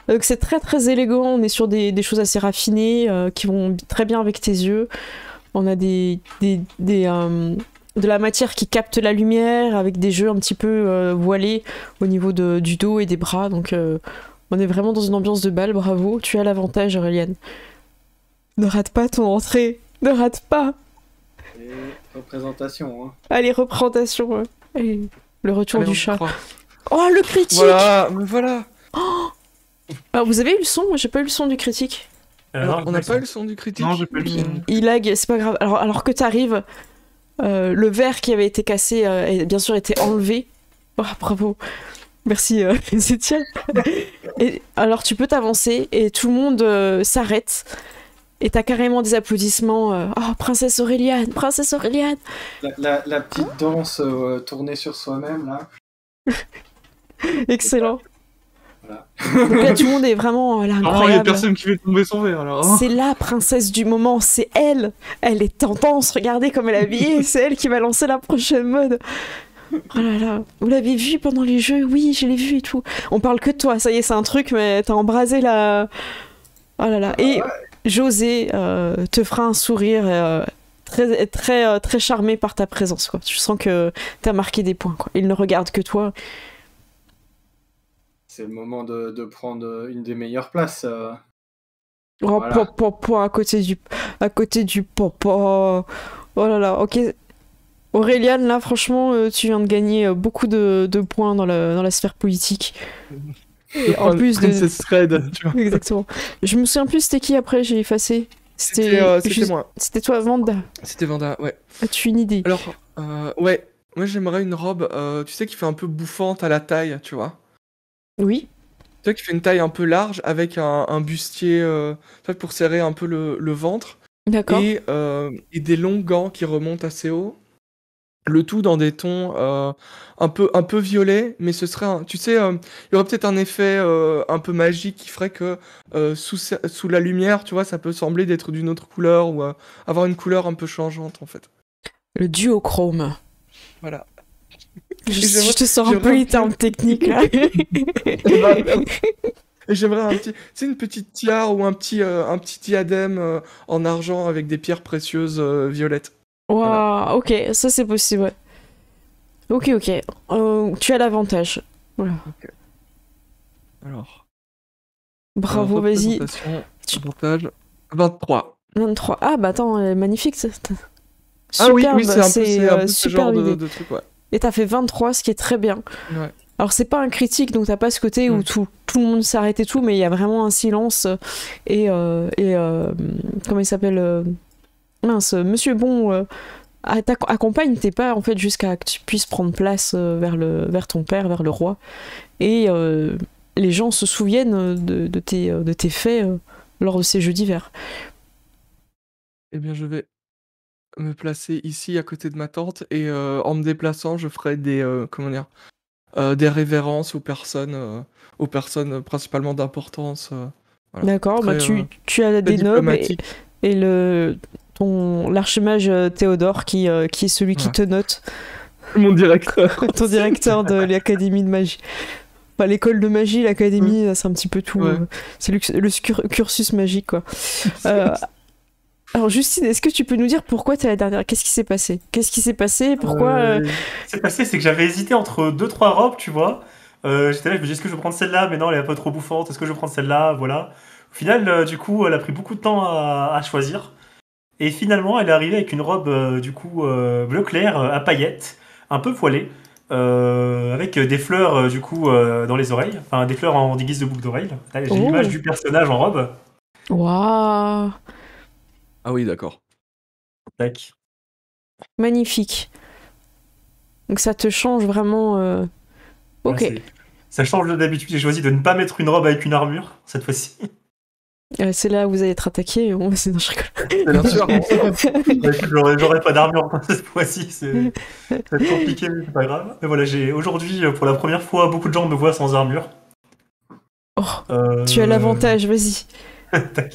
Donc c'est très très élégant, on est sur des choses assez raffinées qui vont très bien avec tes yeux. On a de la matière qui capte la lumière avec des jeux un petit peu voilés au niveau du dos et des bras. Donc on est vraiment dans une ambiance de bal, bravo. Tu as l'avantage, Aureliane. Ne rate pas ton entrée, ne rate pas. Et représentation. Hein. Allez, représentation. Ouais. Allez, le retour Allez, du on chat. croit. Oh, le critique. Voilà, mais voilà. Alors, vous avez eu le son? Moi, j'ai pas eu le son du critique. Alors, Non, on n'a j'ai pas eu le son du critique. Non, j'ai pas eu le son. Il lag, c'est pas grave. Alors que t'arrives, le verre qui avait été cassé a bien sûr été enlevé. Oh, bravo. Merci, Zétienne. Et alors tu peux t'avancer et tout le monde s'arrête. Et t'as carrément des applaudissements. Oh, princesse Aureliane, princesse Aureliane. La petite danse tournée sur soi-même là. Excellent. Voilà. Donc là, tout le monde est vraiment là, Vraiment, il y a incroyable. personne qui fait tomber son verre alors. Hein. C'est la princesse du moment, c'est elle. Elle est tendance, regardez comme elle est habillée. C'est elle qui va lancer la prochaine mode. Oh là là, vous l'avez vu pendant les jeux? Oui, je l'ai vu et tout. On parle que de toi, ça y est, c'est un truc, mais t'as embrasé la... Oh là là. Et José te fera un sourire très charmé par ta présence, quoi. Je sens que t'as marqué des points, quoi. Il ne regarde que toi. C'est le moment de prendre une des meilleures places. Oh, Voilà. papa, à côté du papa. Oh là là, ok. Aureliane, là, franchement, tu viens de gagner beaucoup de points dans la sphère politique. Et en plus de... Princess Red, tu vois. Exactement. Je me souviens plus c'était qui après, j'ai effacé. C'était juste- moi. C'était toi, Vanda. C'était Vanda, ouais. As-tu une idée? Alors, ouais. Moi, j'aimerais une robe, tu sais, qui fait un peu bouffante à la taille, tu vois. Oui. Tu vois, qui fait une taille un peu large avec un bustier, tu vois, pour serrer un peu le ventre. D'accord. Et des longs gants qui remontent assez haut. Le tout dans des tons un peu violets, mais ce serait tu sais, il y aurait peut-être un effet un peu magique qui ferait que sous la lumière, tu vois, ça peut sembler d'être d'une autre couleur ou avoir une couleur un peu changeante en fait. Le duochrome. Voilà. Je te sors un peu j'aimerais les termes techniques là. Et j'aimerais tu sais, une petite tiare ou un petit diadème en argent avec des pierres précieuses violettes. Waouh, ok, ça c'est possible, ouais. Ok. Tu as l'avantage. Voilà. Alors. Bravo, vas-y. Représentation, avantage 23. 23. Ah bah attends, elle est magnifique. Ah oui, Superbe, c'est un peu ce super genre idée. de truc, ouais. Et t'as fait 23, ce qui est très bien. Ouais. Alors c'est pas un critique, donc t'as pas ce côté où tout le monde s'arrête et tout, mais il y a vraiment un silence et comment il s'appelle mince, Monsieur Bon accompagne tes pas en fait jusqu'à que tu puisses prendre place vers ton père, vers le roi, et les gens se souviennent de tes faits lors de ces jeux d'hiver. Eh bien, je vais me placer ici à côté de ma tante et en me déplaçant, je ferai des des révérences aux personnes principalement d'importance. Voilà. D'accord, bah tu as des nobles et l'archimage Théodore qui est celui qui te note. Mon directeur. Ton directeur de l'académie de magie. Enfin, l'école de magie, l'académie, c'est un petit peu tout. C'est le cursus magique, quoi. Alors Justine, est-ce que tu peux nous dire pourquoi t'es la dernière? Qu'est-ce qui s'est passé? Pourquoi Ce qui s'est passé, c'est que j'avais hésité entre 2-3 robes, tu vois. J'étais là, je me dis, est-ce que je vais prendre celle-là? Mais non, elle est un peu trop bouffante. Est-ce que je vais prendre celle-là? Voilà. Au final, du coup, elle a pris beaucoup de temps à choisir. Et finalement, elle est arrivée avec une robe, bleu clair, à paillettes, un peu poilée, avec des fleurs, dans les oreilles. Enfin, des fleurs en guise de boucle d'oreille. Là, j'ai l'image du personnage en robe. Waouh! Ah oui, d'accord. Tac. Magnifique. Donc ça te change vraiment... Ok. Ouais, ça change de d'habitude. J'ai choisi de ne pas mettre une robe avec une armure, cette fois-ci. C'est là où vous allez être attaqué. Non, je rigole. Bien sûr. J'aurais pas d'armure cette fois-ci. Ça va être compliqué, mais c'est pas grave. Mais voilà, aujourd'hui, pour la première fois, beaucoup de gens me voient sans armure. Oh, tu as l'avantage, vas-y. Tac.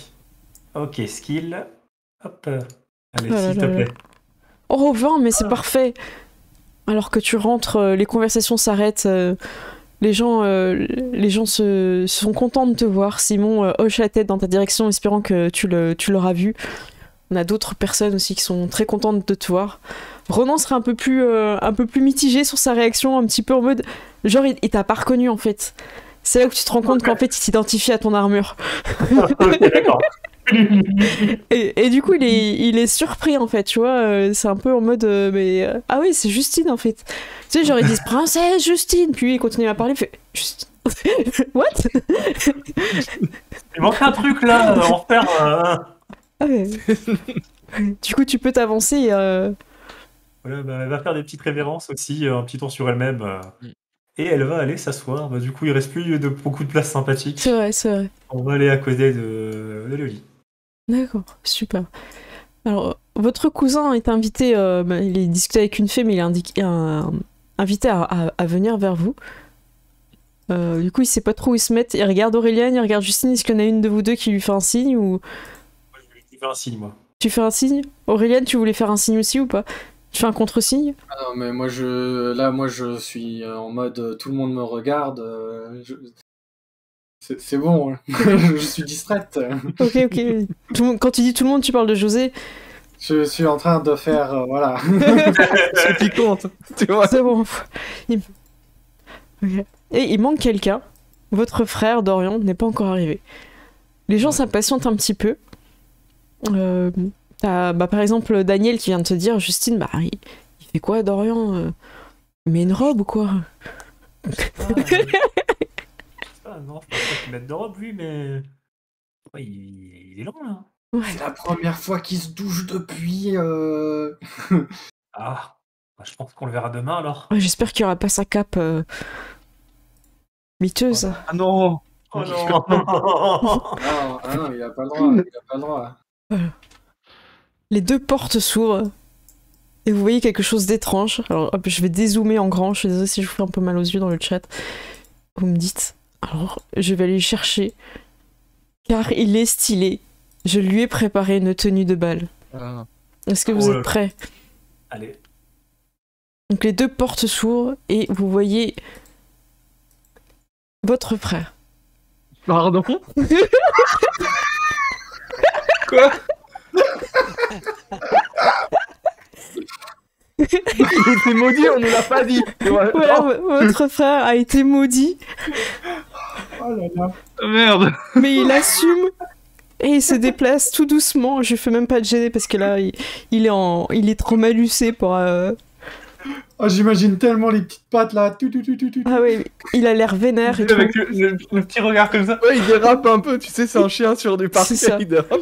Ok, skill. Hop. Allez, s'il te plaît. Oh, 20, mais c'est parfait. Alors que tu rentres, les conversations s'arrêtent. Les gens sont contents de te voir. Simon hoche la tête dans ta direction, espérant que tu l'auras vu. On a d'autres personnes aussi qui sont très contentes de te voir. Ronan serait un peu plus mitigé sur sa réaction, un petit peu en mode... Genre, il t'a pas reconnu, en fait. C'est là où tu te rends compte qu'en fait, il s'identifie à ton armure. Ok, d'accord. Et du coup, il est surpris, en fait, tu vois. C'est un peu en mode... ah oui, c'est Justine, en fait. Tu sais, genre, ils disent « Princesse Justine !» Puis il continue à parler, il fait « Justine !» What? Il manque un truc, là, en faire... Ah ouais. Du coup, tu peux t'avancer. Voilà, elle va faire des petites révérences aussi, un petit tour sur elle-même. Et elle va aller s'asseoir. Du coup, il reste plus beaucoup de place sympathique. C'est vrai. On va aller à côté de Léolie. D'accord, super. Alors, votre cousin est invité, il est discuté avec une fée, mais il est invité à venir vers vous. Du coup, il sait pas trop où il se met. Il regarde Aureliane, il regarde Justine. Est-ce qu'il y en a une de vous deux qui lui fait un signe ou... Je lui fais un signe, moi. Tu fais un signe? Aureliane, tu voulais faire un signe aussi ou pas? Tu fais un contre-signe? Ah non, mais moi je suis en mode tout le monde me regarde. C'est bon, hein. Je suis distraite. Ok. Quand tu dis tout le monde, tu parles de José? Je suis en train de faire, voilà. Ce qui compte, tu vois. C'est bon. Okay. Et il manque quelqu'un. Votre frère, Dorian, n'est pas encore arrivé. Les gens s'impatientent un petit peu. T'as, par exemple, Daniel qui vient de te dire, Justine, il fait quoi, Dorian? Il met une robe ou quoi? Non, je pense pas qu'il mette de robe, lui, mais... Ouais, il est long, là. Ouais. C'est la première fois qu'il se douche depuis... Ah, je pense qu'on le verra demain, alors. Ouais, j'espère qu'il n'y aura pas sa cape miteuse. Ah non. Oh non. Ah non, il a pas le droit. Les deux portes s'ouvrent et vous voyez quelque chose d'étrange. Alors hop, je vais dézoomer en grand, je suis désolée si je vous fais un peu mal aux yeux dans le chat. Vous me dites. Alors, je vais aller le chercher. Car il est stylé. Je lui ai préparé une tenue de bal. Est-ce que vous êtes prêts? Allez. Donc les deux portes s'ouvrent et vous voyez votre frère. Pardon? Quoi? Il était maudit, on nous l'a pas dit. Voilà, votre frère a été maudit. Oh là là. Merde. Mais il assume et il se déplace tout doucement. Je fais même pas de gêner parce que là, il est trop malucé pour Oh, j'imagine tellement les petites pattes là. Ah oui, il a l'air vénère et tout. Avec le petit regard comme ça. Ouais, il dérape un peu, tu sais, c'est un chien sur du parquet, C'est ça. il dérape.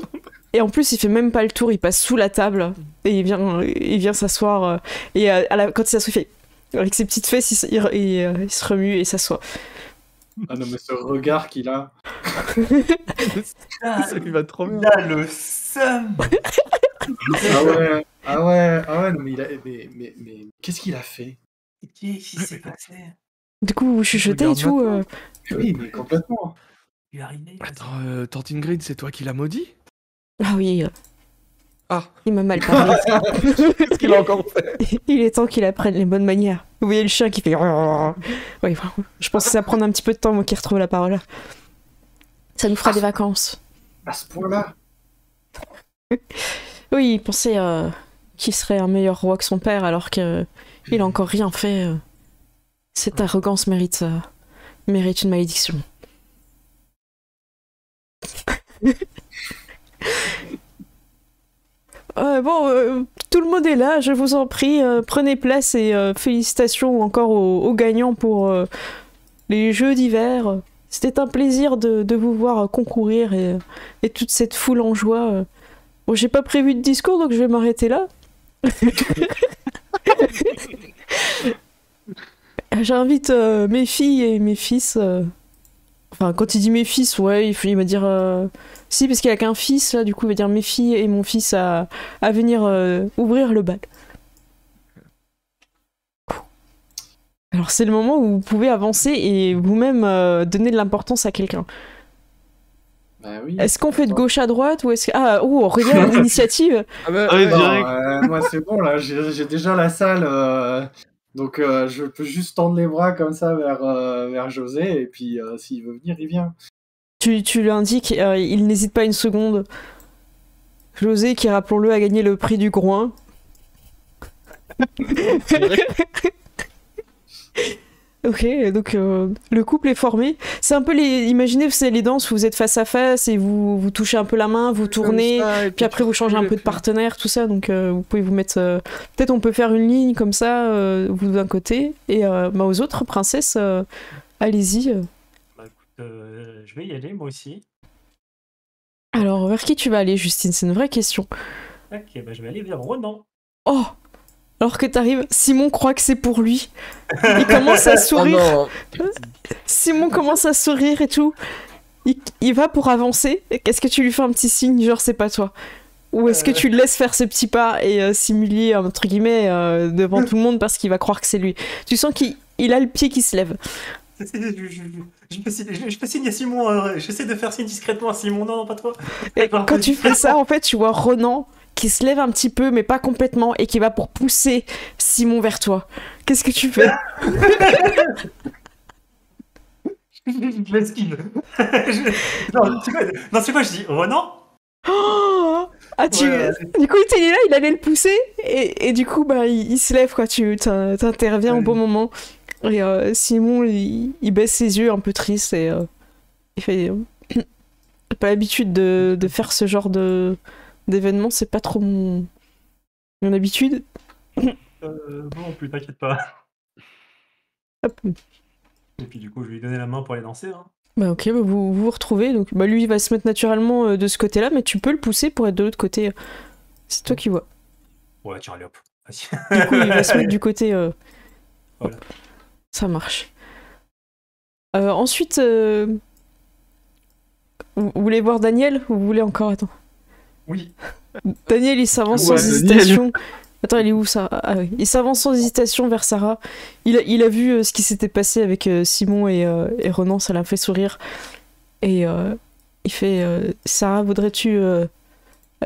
Et en plus, il fait même pas le tour, il passe sous la table et il vient s'asseoir. Et quand il s'assoit, il fait. Avec ses petites fesses, il se remue et s'assoit. Ah non, mais ce regard qu'il a. Ça lui va trop bien. Il a le seum. Ah ouais, non, mais mais qu'est-ce qu'il a fait? Qu'est-ce qui s'est passé? Du coup, vous chuchotez et Regarde tout. maintenant. Oui, mais complètement. Il est arrivé. Attends, Tante Ingrid, c'est toi qui l'as maudit? Ah oui, Ah, il m'a mal parlé. qu'est-ce qu'il a encore fait? Il est temps qu'il apprenne les bonnes manières. Vous voyez le chien qui fait. Oui, je pense que ça va prendre un petit peu de temps avant qu'il retrouve la parole. Ça nous fera des vacances. À ce point-là. Oui, il pensait qu'il serait un meilleur roi que son père alors qu'il a encore rien fait. Cette arrogance mérite une malédiction. Tout le monde est là, je vous en prie, prenez place et félicitations encore aux gagnants pour les Jeux d'hiver. C'était un plaisir de vous voir concourir et toute cette foule en joie. Bon, j'ai pas prévu de discours, donc je vais m'arrêter là. J'invite mes filles et mes fils. Enfin, quand il dit mes fils, ouais, il va dire. Si, parce qu'il a qu'un fils, là, du coup, il va dire mes filles et mon fils à venir ouvrir le bal. Alors, c'est le moment où vous pouvez avancer et vous-même donner de l'importance à quelqu'un. Bah oui. Est-ce qu'on fait de gauche à droite ou est-ce que. Ah, oh, regarde l'initiative. Ah bah, Ouais, ouais, direct. Moi, c'est bon, là, j'ai déjà la salle. Donc, je peux juste tendre les bras comme ça vers José. Et puis, s'il veut venir, il vient. Tu lui indiques, il n'hésite pas une seconde. José, qui, rappelons-le, a gagné le prix du groin. Ok, donc le couple est formé. C'est un peu imaginez, c'est les danses où vous êtes face à face et vous touchez un peu la main, vous tournez, ça, et puis après vous changez un peu de partenaire, tout ça. Donc vous pouvez vous mettre. Peut-être on peut faire une ligne comme ça, vous d'un côté, et aux autres princesses, allez-y. Bah écoute, je vais y aller moi aussi. Alors, vers qui tu vas aller, Justine? C'est une vraie question. Ok, bah je vais aller vers Ronan. Oh! Alors que t'arrives, Simon croit que c'est pour lui. Il commence à sourire. Oh non. Simon commence à sourire et tout. Il va pour avancer. Est-ce que tu lui fais un petit signe, genre c'est pas toi? Ou est-ce que tu le laisses faire ce petit pas et simuler, entre guillemets, devant tout le monde parce qu'il va croire que c'est lui? Tu sens qu'il a le pied qui se lève. Je fais signe à Simon, j'essaie de faire signe discrètement à Simon, non, pas toi. Et quand tu fais ça, en fait, tu vois Ronan qui se lève un petit peu, mais pas complètement, et qui va pour pousser Simon vers toi. Qu'est-ce que tu fais? Je l'esquive. Non, c'est quoi, je dis Ronan? Oh ah, Ouais. Du coup, il est là, il allait le pousser, et du coup, bah, il se lève, quoi. Tu t'interviens au bon moment. Et Simon, il baisse ses yeux un peu triste, et il fait... J'ai pas l'habitude de faire ce genre d'événement, c'est pas trop mon habitude. Bon, plus t'inquiète pas. Hop. Et puis du coup, je vais lui donner la main pour aller danser. Hein. Bah ok, bah vous retrouvez, donc bah lui il va se mettre naturellement de ce côté-là, mais tu peux le pousser pour être de l'autre côté. C'est toi qui vois. Ouais, tiens, allez hop. Vas-y. Du coup, il va se mettre du côté. Voilà. Ça marche. Ensuite, vous voulez voir Daniel ou vous voulez encore attendre? Oui. Daniel, il s'avance sans Ouais, hésitation. Attends, il est où ça? Ah oui. Il s'avance sans hésitation vers Sarah. Il a vu ce qui s'était passé avec Simon et Ronan, ça l'a fait sourire. Et il fait Sarah, voudrais-tu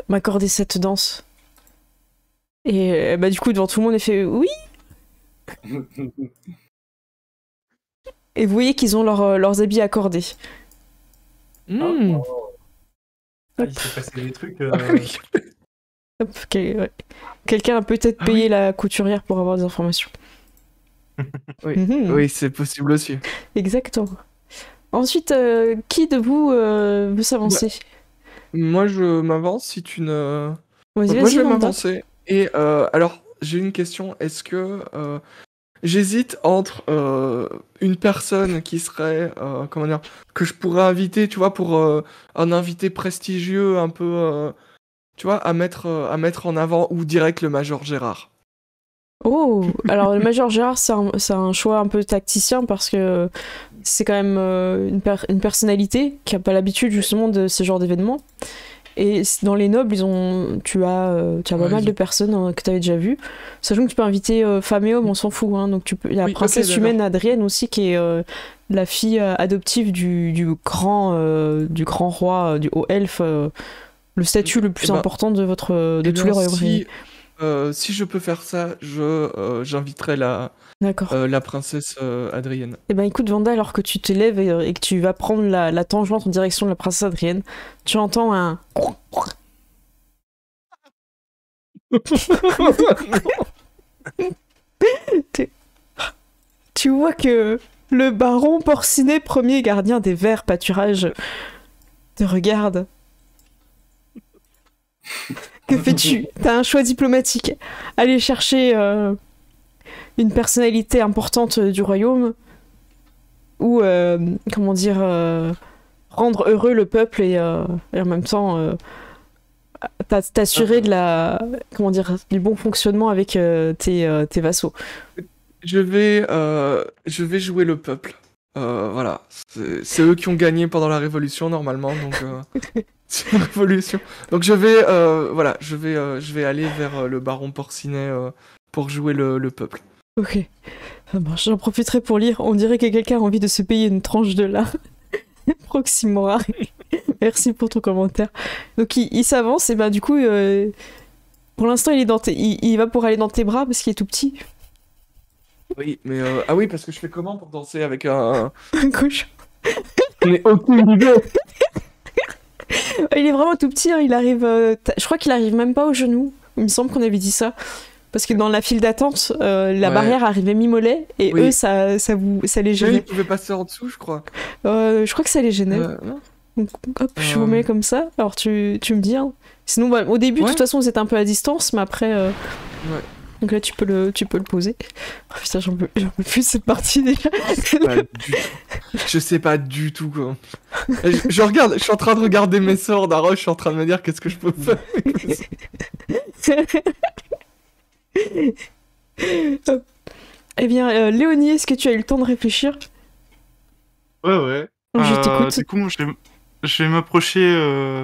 m'accorder cette danse? Et bah, du coup, devant tout le monde, il fait oui. Et vous voyez qu'ils ont leurs habits accordés. Mmh. Ah, il s'est passé des trucs. Hop, ouais. Quelqu'un a peut-être payé la couturière pour avoir des informations. Oui. Mhm. Oui, c'est possible aussi. Exactement. Ensuite, qui de vous veut s'avancer? Moi, je m'avance si tu ne... Vas-y, Donc, moi, vas-y, je vais Vanda. m'avancer. Et alors, j'ai une question. Est-ce que j'hésite entre une personne qui serait, comment dire, que je pourrais inviter, tu vois, pour un invité prestigieux, un peu, tu vois, à mettre en avant, ou direct le Major Gérard. Oh, alors le Major Gérard, c'est un choix un peu tacticien parce que c'est quand même une personnalité qui a pas l'habitude justement de ce genre d'événements. Et dans les nobles, tu as pas mal de personnes que tu avais déjà vues. Sachant que tu peux inviter femmes et hommes, on s'en fout. Hein. Donc il y a la princesse humaine Adrienne aussi, qui est la fille adoptive du grand roi, du haut elfe, le statut le plus important de tous les royaumes. Si je peux faire ça, j'inviterai la princesse Adrienne. Eh ben écoute Vanda, alors que tu te lèves et que tu vas prendre la tangente en direction de la princesse Adrienne, tu entends un... Tu vois que le baron Porcinet, premier gardien des verts pâturages, te regarde. Que fais-tu? T'as un choix diplomatique. Aller chercher une personnalité importante du royaume ou, comment dire, rendre heureux le peuple et en même temps t'assurer du bon fonctionnement avec tes vassaux. Je vais jouer le peuple. Voilà. C'est eux qui ont gagné pendant la Révolution, normalement, donc... C'est une révolution. Donc je vais aller vers le baron Porcinet pour jouer le peuple. Ok. Bon, j'en profiterai pour lire. On dirait que quelqu'un a envie de se payer une tranche de lard. Proximora. Merci pour ton commentaire. Donc il s'avance et du coup, pour l'instant il va pour aller dans tes bras parce qu'il est tout petit. Oui, mais ah oui, parce que je fais comment pour danser avec un cochon? Mais aucune idée. Il est vraiment tout petit, hein, il arrive... je crois qu'il arrive même pas au genou. Il me semble qu'on avait dit ça. Parce que dans la file d'attente, la barrière arrivait mi-mollet, et eux, ça les gênait. Ils pouvaient passer en dessous, je crois. Je crois que ça les gênait. Donc, hop, je vous mets comme ça. Alors, tu me dis. Hein. Sinon, au début, de toute façon, vous êtes un peu à distance, mais après... Donc là, tu peux le poser. Oh, putain, j'en peux plus cette partie déjà. Je sais pas du tout quoi. Je suis en train de regarder mes sorts d'Aroche, je suis en train de me dire qu'est-ce que je peux faire. Eh bien, Léonie, est-ce que tu as eu le temps de réfléchir? Ouais. Je t'écoute. Du coup, moi, je vais m'approcher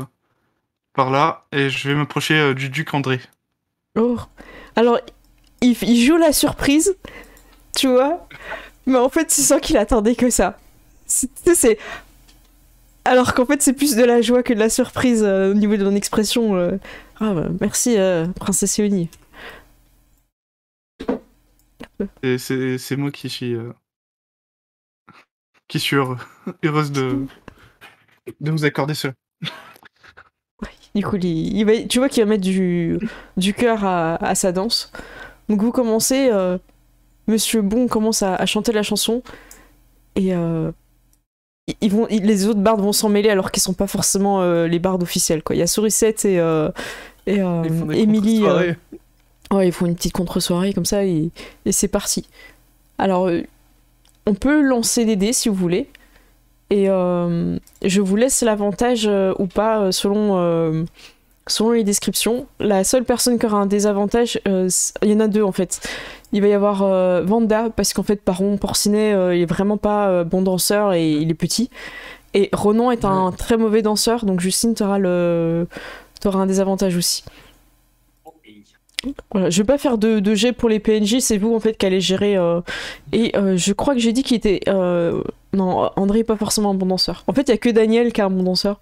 par là et je vais m'approcher du duc André. Oh. Alors, il joue la surprise, tu vois, mais en fait, tu sens qu'il attendait que ça. Alors qu'en fait, c'est plus de la joie que de la surprise au niveau de mon expression. Merci, princesse Léonie. C'est moi qui suis heureuse de vous accorder cela. Du coup, tu vois qu'il va mettre du cœur à sa danse. Donc vous commencez, Monsieur Bon commence à chanter la chanson, et les autres bardes vont s'en mêler alors qu'ils sont pas forcément les bardes officiels, quoi. Il y a Sourisette et Émilie. Ils font une petite contre-soirée comme ça, et c'est parti. Alors, on peut lancer des dés si vous voulez. Et je vous laisse l'avantage ou pas selon les descriptions. La seule personne qui aura un désavantage, il y en a deux en fait. Il va y avoir Vanda, parce qu'en fait Baron Porcinet il est vraiment pas bon danseur et il est petit. Et Ronan est un très mauvais danseur, donc Justine t'auras un désavantage aussi. Voilà, je vais pas faire de jet pour les PNJ, c'est vous en fait qui allez gérer. Et je crois que j'ai dit qu'il était... Non, André est pas forcément un bon danseur. En fait, il y a que Daniel qui est un bon danseur.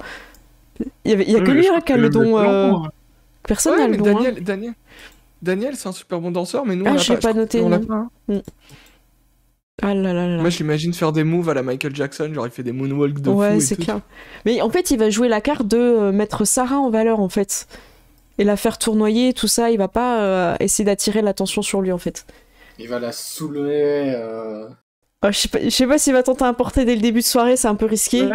Il y a que lui qui a le don. Personne n'a le don. Daniel, c'est un super bon danseur, mais nous on l'a pas. Je l'ai pas noté. On l'a pas. Ah là là là. Moi, j'imagine faire des moves à la Michael Jackson, genre il fait des moonwalks de fou. Ouais, c'est clair. Mais en fait, il va jouer la carte de mettre Sarah en valeur, en fait. Et la faire tournoyer, tout ça. Il va pas essayer d'attirer l'attention sur lui, en fait. Il va la soulever. Je sais pas s'il va tenter un porté dès le début de soirée, c'est un peu risqué.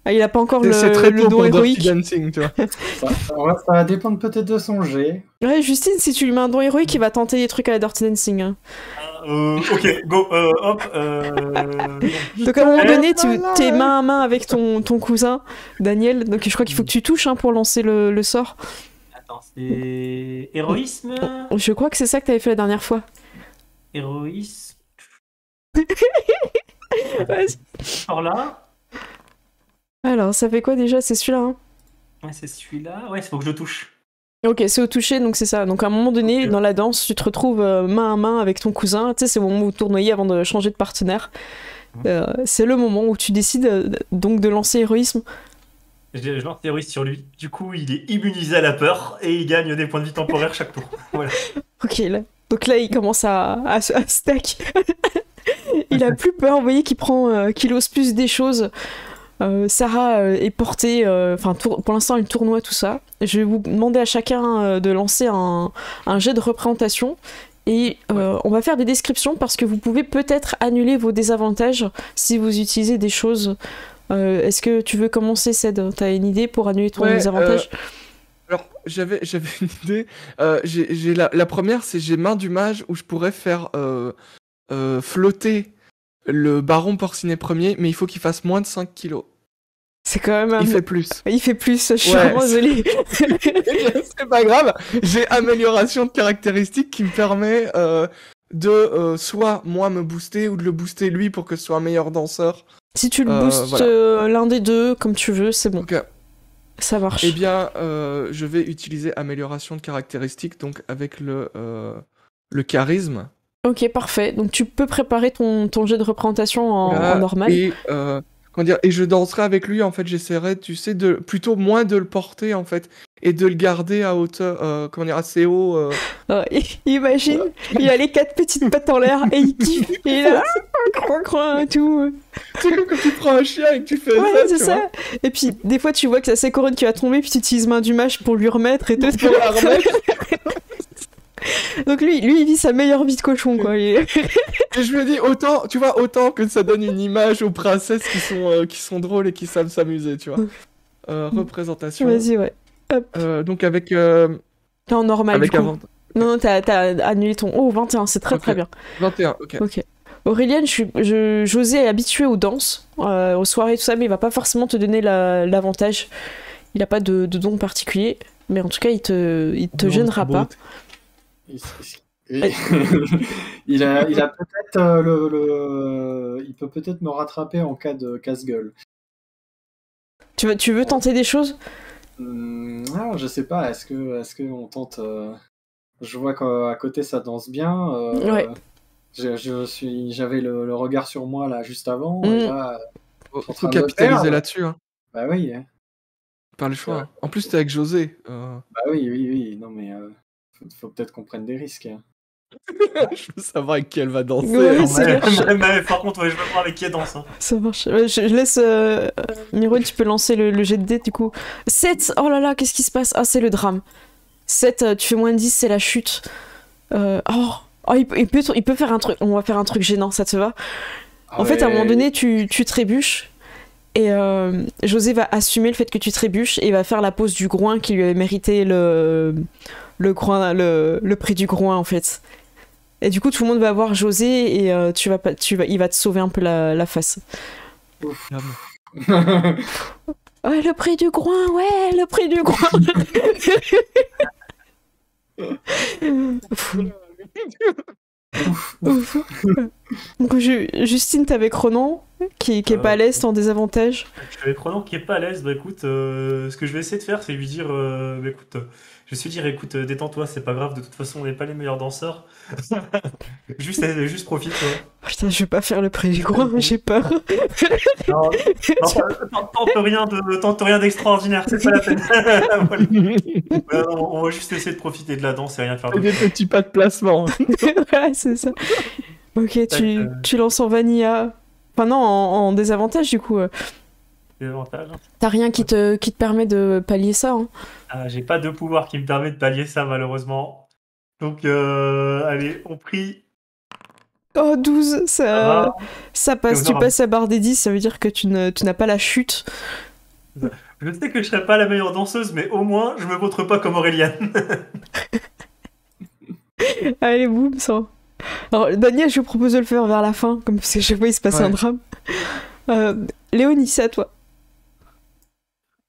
Ah, il a pas encore C'est très le tôt don pour héroïque. Dirty Dancing, tu vois. Ça va dépendre peut-être de son jet. Ouais, Justine, si tu lui mets un don héroïque, il va tenter des trucs à la Dirty Dancing. Hein. Ok, go, hop. Donc à un moment donné, malade. t'es main à main avec ton cousin, Daniel. Donc je crois qu'il faut que tu touches hein, pour lancer le sort. Attends, c'est héroïsme. Je crois que c'est ça que t'avais fait la dernière fois. Héroïsme. Vas-y. Alors là. Alors, ça fait quoi déjà? C'est celui-là, hein? Ouais, c'est celui-là. Ouais, il faut que je le touche. Ok, c'est au toucher, donc c'est ça. Donc à un moment donné, Ok. dans la danse, tu te retrouves main à main avec ton cousin. Tu sais, c'est au moment où vous tournoyez avant de changer de partenaire. C'est le moment où tu décides donc de lancer héroïsme. Je lance héroïsme sur lui. Du coup, il est immunisé à la peur et il gagne des points de vie temporaires chaque tour. Voilà. Ok, là. Donc là, il commence à stack. Il a plus peur, vous voyez qu'il ose plus des choses. Sarah est portée, pour l'instant elle tournoie tout ça. Je vais vous demander à chacun de lancer un jet de représentation et on va faire des descriptions parce que vous pouvez peut-être annuler vos désavantages si vous utilisez des choses. Est-ce que tu veux commencer, Ced? T'as une idée pour annuler ton désavantage? Alors, j'avais une idée. J'ai la première, c'est j'ai main du mage où je pourrais faire flotter le baron porcinet premier, mais il faut qu'il fasse moins de 5 kilos. C'est quand même Il fait plus. Il fait plus, je suis Ouais. vraiment désolée. C'est pas grave, j'ai amélioration de caractéristiques qui me permet de soit moi me booster ou de le booster lui pour que ce soit un meilleur danseur. Si tu le boostes voilà. l'un des deux, comme tu veux, c'est bon. Donc, Ça marche. eh bien, je vais utiliser amélioration de caractéristiques donc avec le charisme. Ok, parfait. Donc tu peux préparer ton jet de représentation en normal. Et et je danserai avec lui. En fait, j'essaierai, tu sais, de plutôt moins de le porter en fait et de le garder à hauteur, assez haut. Imagine, il a les 4 petites pattes en l'air et il kiffe. Et il est là, croin et tout. C'est comme quand tu prends un chien et que tu fais Ouais, ça. c'est tu ça. vois. Et puis des fois tu vois que c'est Corinne qui va tomber, puis tu utilises main du mage pour lui remettre et tout. Pour la remettre. Donc lui il vit sa meilleure vie de cochon quoi. Et je me dis autant que ça donne une image aux princesses qui sont drôles et qui savent s'amuser, tu vois. Représentation. Vas-y, ouais. Donc avec T'es en normal du coup. avant Non, t'as annulé ton... Oh, 21, c'est très très bien. 21, ok. Ok. Aurélien, José est habitué aux danses, aux soirées, tout ça, mais il va pas forcément te donner l'avantage. Il a pas de don particulier, mais en tout cas, il te gênera pas. Il a peut-être il peut peut-être me rattraper en cas de casse-gueule. Tu veux tenter des choses? Je sais pas, est-ce que on tente je vois qu'à côté ça danse bien. Ouais. J'avais le regard sur moi là juste avant. Et là, Faut capitaliser là-dessus, hein. Bah oui. Hein. Pas le choix. En plus, t'es avec José. Bah oui. Non mais faut peut-être qu'on prenne des risques. Hein. Je veux savoir avec qui elle va danser. Ouais, c'est mais par contre, ouais, je veux voir avec qui elle danse. Hein. Ça marche. Je laisse... Miro, tu peux lancer le jet de dés, du coup. 7. Oh là là, qu'est-ce qui se passe? Ah, c'est le drame. 7, tu fais moins de 10, c'est la chute. Il peut faire un truc... On va faire un truc gênant, ça te va? En fait, à un moment donné, tu trébuches. Et José va assumer le fait que tu trébuches et va faire la pose du groin qui lui avait mérité le prix du groin, en fait. Et du coup, tout le monde va voir José et il va te sauver un peu la face. Ouf. Ouais, le prix du groin, ouais, le prix du groin. Ouf. Donc, Justine, t'es avec Ronan, qui est pas à l'aise, en désavantage. Je suis avec Ronan qui est pas à l'aise. Bah écoute, ce que je vais essayer de faire, c'est lui dire écoute, détends-toi, c'est pas grave, de toute façon, on n'est pas les meilleurs danseurs. juste profite. Oh, putain, je vais pas faire le prix du groin, j'ai peur. Non, tente rien d'extraordinaire, c'est pas la peine. Voilà. On va juste essayer de profiter de la danse et rien faire Et des petits pas de placement. Ouais, c'est ça. Ok, tu lances en vanilla. Enfin non, en désavantage du coup. Désavantage. T'as rien qui te permet de pallier ça, hein. J'ai pas de pouvoir qui me permet de pallier ça, malheureusement. Donc, allez, on prie. Oh, 12, ça passe. C'est Tu passes la barre des 10, ça veut dire que tu n'as pas la chute. Je sais que je serai pas la meilleure danseuse, mais au moins, je me montre pas comme Aureliane. Allez, boum, ça. Alors, Daniel, je vous propose de le faire vers la fin, comme parce qu'à chaque fois il se passe un drame. Léonie, c'est à toi.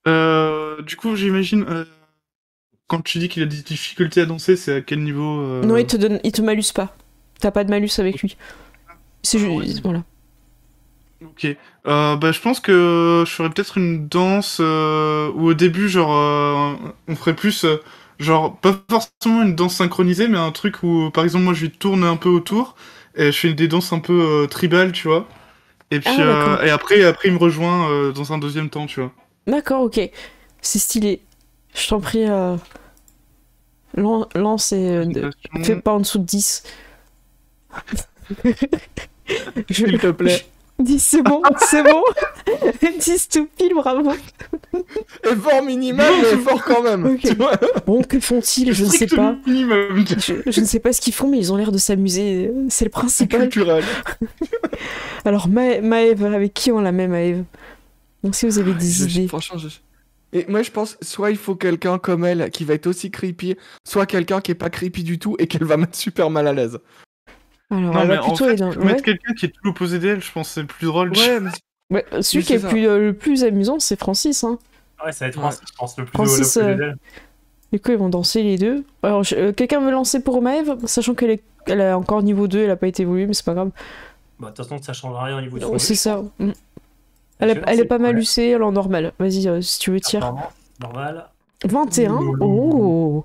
Du coup, j'imagine, quand tu dis qu'il a des difficultés à danser, c'est à quel niveau Non, il te malus pas. T'as pas de malus avec lui. C'est juste. Voilà. Ok. Je pense que je ferais peut-être une danse où au début, genre, on ferait plus, genre, pas forcément une danse synchronisée, mais un truc où, par exemple, moi, je lui tourne un peu autour et je fais des danses un peu tribales, tu vois. Et puis, et après, il me rejoint dans un deuxième temps, tu vois. D'accord, ok. C'est stylé. Je t'en prie, lance et fais pas en dessous de 10. S'il te plaît. 10, c'est bon, c'est bon. 10 tout pile, bravo. Effort minimal, mais effort quand même. Ok. Tu vois. Bon, que font-ils? Je ne sais Strict pas. minimum. Je ne sais pas ce qu'ils font, mais ils ont l'air de s'amuser. C'est le principal. Culturel. Alors, Maëve, avec qui on la met, Maëve? Donc, si vous avez des idées. Franchement, Et moi, je pense, soit il faut quelqu'un comme elle qui va être aussi creepy, soit quelqu'un qui est pas creepy du tout et qu'elle va mettre super mal à l'aise. Alors, Non, elle mais va en plutôt fait, être mettre quelqu'un qui est tout l'opposé d'elle, je pense que c'est plus drôle. Ouais, mais Ouais, celui qui est c'est ça. le plus amusant, c'est Francis. Hein. Ouais, ça va être Francis, je pense, le plus Francis, le plus d'elle. Du coup, ils vont danser les deux. Alors, quelqu'un veut lancer pour Maëve, sachant qu'elle est encore niveau 2, elle a pas été évoluée, mais c'est pas grave. Bah, de toute façon, ça change rien au niveau du Non, son. c'est ça. Elle est pas mal lucée, elle est en normal. Vas-y, si tu veux, tire. Normal. 21. Oh.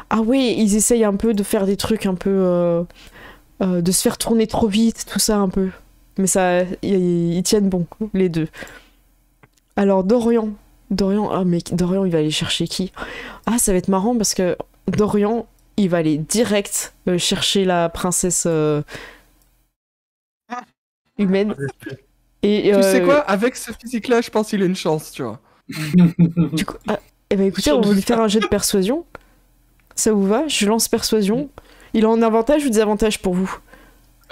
Ah oui, ils essayent un peu de faire des trucs un peu... de se faire tourner trop vite, tout ça un peu. Mais ça, ils tiennent bon, les deux. Alors, Dorian, mais Dorian, il va aller chercher qui? Ah, ça va être marrant parce que Dorian, il va aller direct chercher la princesse humaine. Et, tu sais quoi, avec ce physique-là, je pense qu'il a une chance, tu vois. Du coup, eh ben écoutez, on va lui faire un jet de persuasion. Ça vous va? Je lance persuasion. Il a un avantage ou des avantages pour vous?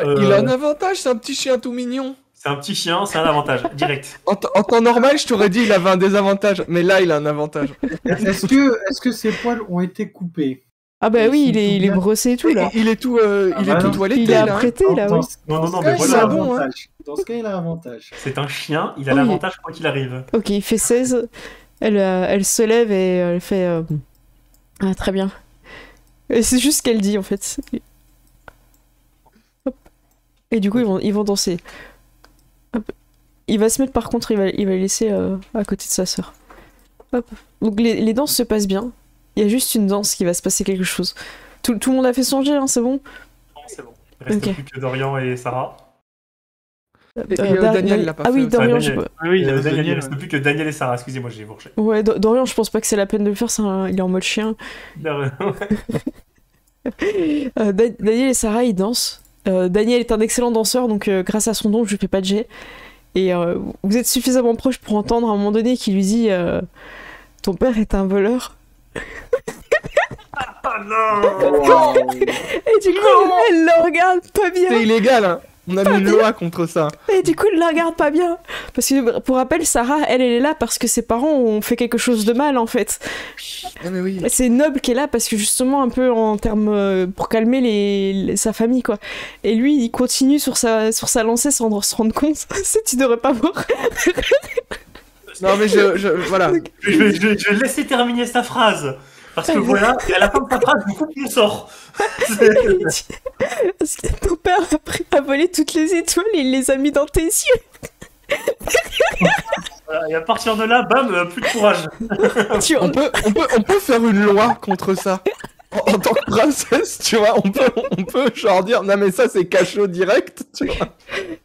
Il a un avantage, c'est un petit chien tout mignon. C'est un petit chien, c'est un avantage, direct. En temps normal, je t'aurais dit il avait un désavantage, mais là, il a un avantage. Est-ce que ses poils ont été coupés? Ah bah Ils oui, sont il est tout bien. brossé et tout là. Il est tout, non, toiletté, Il est là. apprêté là, oui. Non, Dans mais ce cas, il voilà. a bon, avantage. Dans ce cas, il a avantage. C'est un chien, il a Oui. l'avantage quoi qu'il arrive. Ok, il fait 16. Elle se lève et elle fait... Ah, très bien. Et c'est juste ce qu'elle dit en fait. Hop. Et du coup, ils vont danser. Hop. Il va se mettre par contre, il va laisser à côté de sa sœur. Hop. Donc les danses se passent bien. Il y a juste une danse qui va se passer quelque chose. Tout le monde a fait son jet, hein, c'est bon? Non, c'est bon. Il reste Ok. plus que Dorian et Sarah. Daniel l'a pas Ah oui, fait. Dorian, Daniel. je sais pas. Ah oui, Il reste ne reste plus que Daniel et Sarah, excusez-moi, j'ai fourché. Ouais, Dorian, je pense pas que c'est la peine de le faire, il est en mode chien. Daniel et Sarah, ils dansent. Daniel est un excellent danseur, donc grâce à son don, je fais pas de jet. Et vous êtes suffisamment proche pour entendre à un moment donné qu'il lui dit ton père est un voleur. Ah non! Oh. Et du coup, elle le regarde pas bien. C'est illégal, hein. On a mis une loi contre ça. Et du coup, elle la regarde pas bien. Parce que, pour rappel, Sarah, elle est là parce que ses parents ont fait quelque chose de mal, en fait. Ah, mais oui. C'est Noble qui est là parce que, justement, un peu en termes... pour calmer sa famille, quoi. Et lui, il continue sur sa lancée sans se rendre compte. Tu devrais pas voir. Non, mais voilà. Je vais laisser terminer sa phrase. Parce que voilà, et à la fin de sa phrase, je vous coupe mon sort. Parce que ton père a volé toutes les étoiles et il les a mis dans tes yeux. Voilà, et à partir de là, bam, plus de courage. On peut faire une loi contre ça. En tant que princesse, tu vois, on peut genre dire non mais ça c'est cachot direct, tu vois.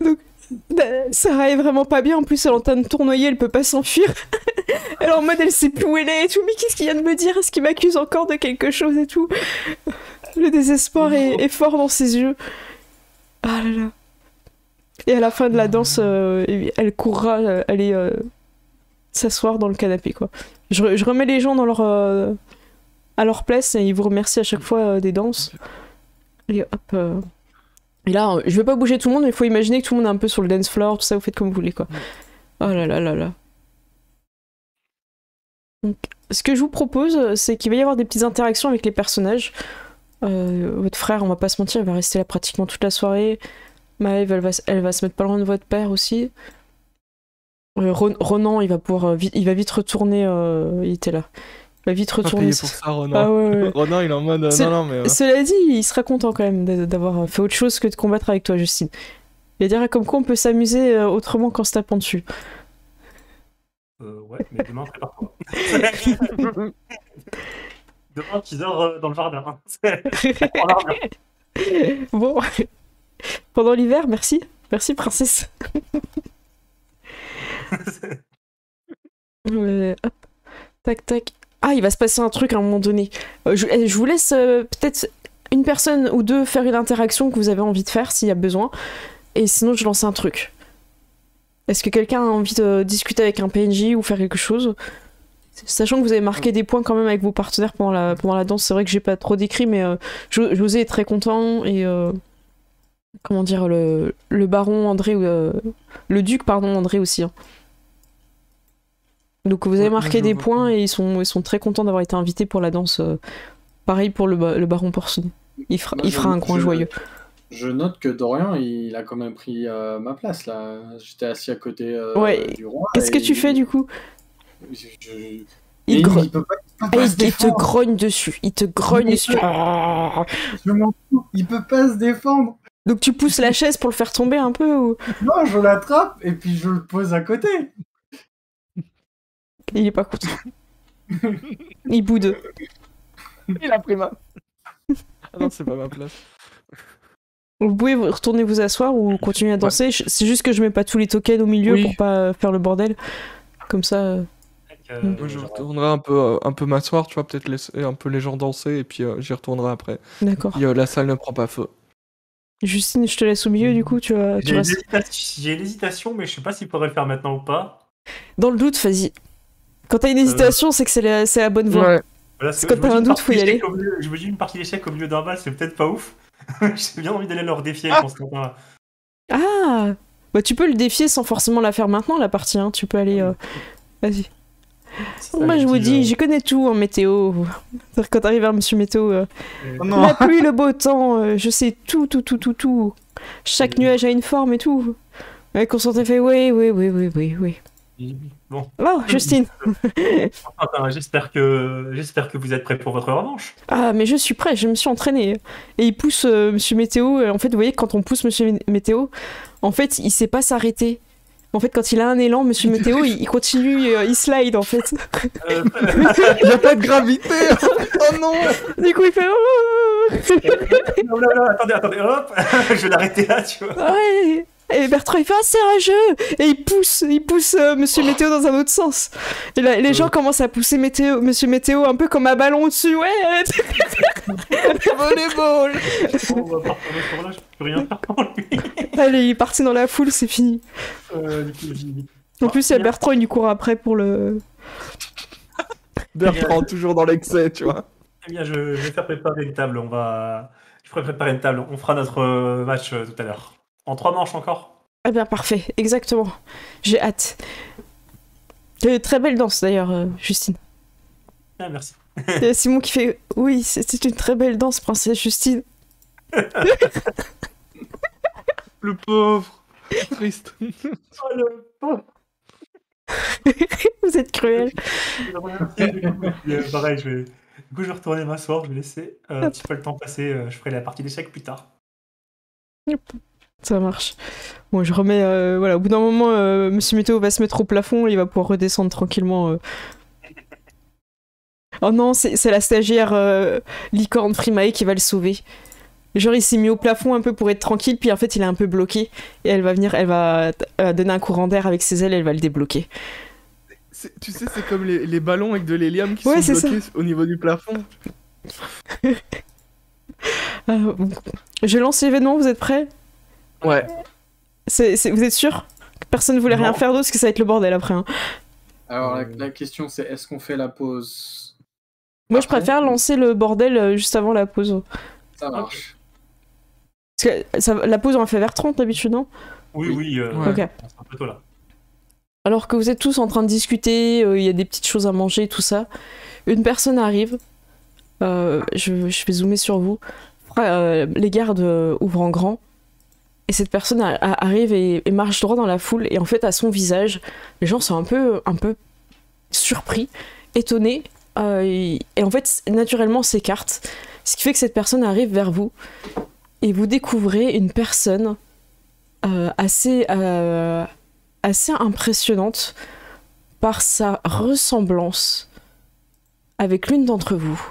Donc, Sarah est vraiment pas bien, en plus elle est en train de tournoyer, elle peut pas s'enfuir. Elle est en mode elle sait plus où elle est et tout, mais qu'est-ce qu'il vient de me dire? Est-ce qu'il m'accuse encore de quelque chose et tout? Le désespoir est fort dans ses yeux. Ah là là. Et à la fin de la danse, elle courra aller s'asseoir dans le canapé, quoi. Je remets les gens à leur place et ils vous remercient à chaque fois des danses. Et hop... Et là, je vais pas bouger tout le monde, mais il faut imaginer que tout le monde est un peu sur le dance floor, tout ça, vous faites comme vous voulez, quoi. Oh là là là là. Donc, ce que je vous propose, c'est qu'il va y avoir des petites interactions avec les personnages. Votre frère, on va pas se mentir, il va rester là pratiquement toute la soirée. Maëve, elle va se mettre pas loin de votre père aussi. Ronan, il va vite retourner. Il était là. Il va vite Pas retourner. payé pour ça, Ronan. Ah ouais. Ronan, il est en mode non, mais. Cela dit, il sera content quand même d'avoir fait autre chose que de combattre avec toi, Justine. Il dirait comme quoi on peut s'amuser autrement qu'en se tapant dessus. Ouais, mais demain, prépare-toi. Demain, tu dors dans le jardin. Prends l'armure. Bon, pendant l'hiver, merci. Merci, princesse. Hop, tac, tac. Ah, il va se passer un truc à un moment donné. Je vous laisse peut-être une personne ou deux faire une interaction que vous avez envie de faire s'il y a besoin. Et sinon, je lance un truc. Est-ce que quelqu'un a envie de discuter avec un PNJ ou faire quelque chose? Sachant que vous avez marqué des points quand même avec vos partenaires pendant la danse, c'est vrai que j'ai pas trop décrit, mais José est très content et comment dire, le baron André, le duc pardon André aussi. Hein. Donc vous avez marqué des points et ils sont très contents d'avoir été invités pour la danse. Pareil pour le baron Porson. Il fera un coin joyeux. Je note que Dorian, il a quand même pris ma place là. J'étais assis à côté du roi. Qu'est-ce que tu fais du coup? Il peut pas se te défendre. grogne dessus. Il te grogne dessus. Je m'en fous. Il peut pas se défendre. Donc tu pousses la chaise pour le faire tomber un peu ou... Non, je l'attrape et puis je le pose à côté. Il est pas content. Il boude. Il a pris ma. Ah non, c'est pas ma place. Vous pouvez retourner vous asseoir ou continuer à danser. Ouais. C'est juste que je mets pas tous les tokens au milieu pour pas faire le bordel. Comme ça... Moi, je retournerai un peu m'asseoir, tu vois, peut-être laisser un peu les gens danser et puis j'y retournerai après. D'accord. Puis, la salle ne prend pas feu. Justine, je te laisse au milieu du coup, J'ai une hésitation, mais je sais pas s'il faudrait le faire maintenant ou pas. Dans le doute, vas-y. Quand t'as une hésitation, c'est que c'est la bonne voie. Ouais. Voilà, quand t'as un doute, faut y aller. Je me dis une partie d'échecs au milieu d'un bal, c'est peut-être pas ouf. J'ai bien envie d'aller leur défier pour ce moment-là. Ah, bah tu peux le défier sans forcément la faire maintenant, la partie. Hein. Tu peux aller... Vas-y. Moi je vous dis, j'y connais tout en météo. Quand t'arrives vers Monsieur Météo, la pluie, le beau temps, je sais tout. Chaque nuage a une forme et tout. Ouais, qu'on s'en fait, oui. Bon. Oh, Justine. Enfin, j'espère que vous êtes prêts pour votre revanche. Ah, mais je suis prêt, je me suis entraîné. Et il pousse Monsieur Météo. En fait, vous voyez, quand on pousse Monsieur Météo, en fait, il sait pas s'arrêter. En fait, quand il a un élan, Monsieur Météo, il continue, il slide en fait. Il n'y a pas de gravité. Oh non. Du coup, il fait... Attendez, hop. Je vais l'arrêter là, tu vois. Ouais. Et Bertrand, il fait c'est rageux. Et il pousse Monsieur Météo dans un autre sens. Et là, les gens commencent à pousser Monsieur Météo un peu comme un ballon au-dessus. Ouais. Volleyball. On va pas retourner sur là, je peux rien faire pour lui. Allez, il est parti dans la foule, c'est fini. En plus, il y a Bertrand, il lui court après pour le... Bertrand, toujours dans l'excès, tu vois. Eh bien, je vais faire préparer une table. Je ferai préparer une table. On fera notre match tout à l'heure. En 3 manches encore. Eh bien, parfait. Exactement. J'ai hâte. Très belle danse, d'ailleurs, Justine. Ah, merci. Simon qui fait... Oui, c'est une très belle danse, princesse Justine. Le pauvre. Triste. Oh, le pauvre. Vous êtes cruel. Pareil, du coup, je vais retourner m'asseoir, je vais laisser un petit peu le temps passer, je ferai la partie d'échecs plus tard. Ça marche. Bon, je remets... voilà, au bout d'un moment, Monsieur Météo va se mettre au plafond et il va pouvoir redescendre tranquillement. Oh non, c'est la stagiaire licorne Frimae qui va le sauver. Genre, il s'est mis au plafond un peu pour être tranquille, puis en fait, il est un peu bloqué. Et elle va donner un courant d'air avec ses ailes, elle va le débloquer. Tu sais, c'est comme les ballons avec de l'hélium qui sont bloqués au niveau du plafond. Bon. Je lance l'événement, vous êtes prêts? Ouais. Vous êtes sûr que personne ne voulait rien faire d'autre, parce que ça va être le bordel après. Hein. Alors, la question, c'est est-ce qu'on fait la pause? Moi, je préfère lancer le bordel juste avant la pause. Ça marche. Parce que la pause, on la fait vers 30 d'habitude, non? Oui. Ok. C'est un peu tôt là. alors que vous êtes tous en train de discuter, il y a des petites choses à manger, tout ça, une personne arrive, je vais zoomer sur vous, les gardes ouvrent en grand, et cette personne arrive et marche droit dans la foule, et en fait à son visage, les gens sont un peu surpris, étonnés, et en fait naturellement s'écartent, ce qui fait que cette personne arrive vers vous, et vous découvrez une personne assez impressionnante par sa ressemblance avec l'une d'entre vous.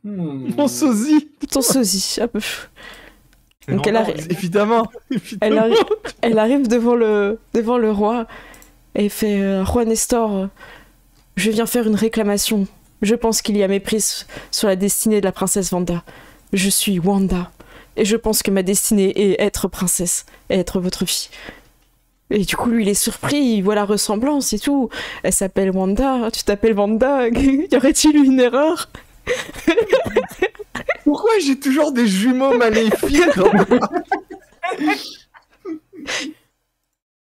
Mon sosie. Ton sosie, un peu. Donc Évidemment. elle arrive devant le roi et fait Roi Nestor, je viens faire une réclamation. Je pense qu'il y a méprise sur la destinée de la princesse Wanda. Je suis Wanda. Et je pense que ma destinée est être princesse, et être votre fille. Et du coup, lui, il est surpris, il voit la ressemblance et tout. Elle s'appelle Wanda, tu t'appelles Wanda, y aurait-il eu une erreur? Pourquoi j'ai toujours des jumeaux maléfiques?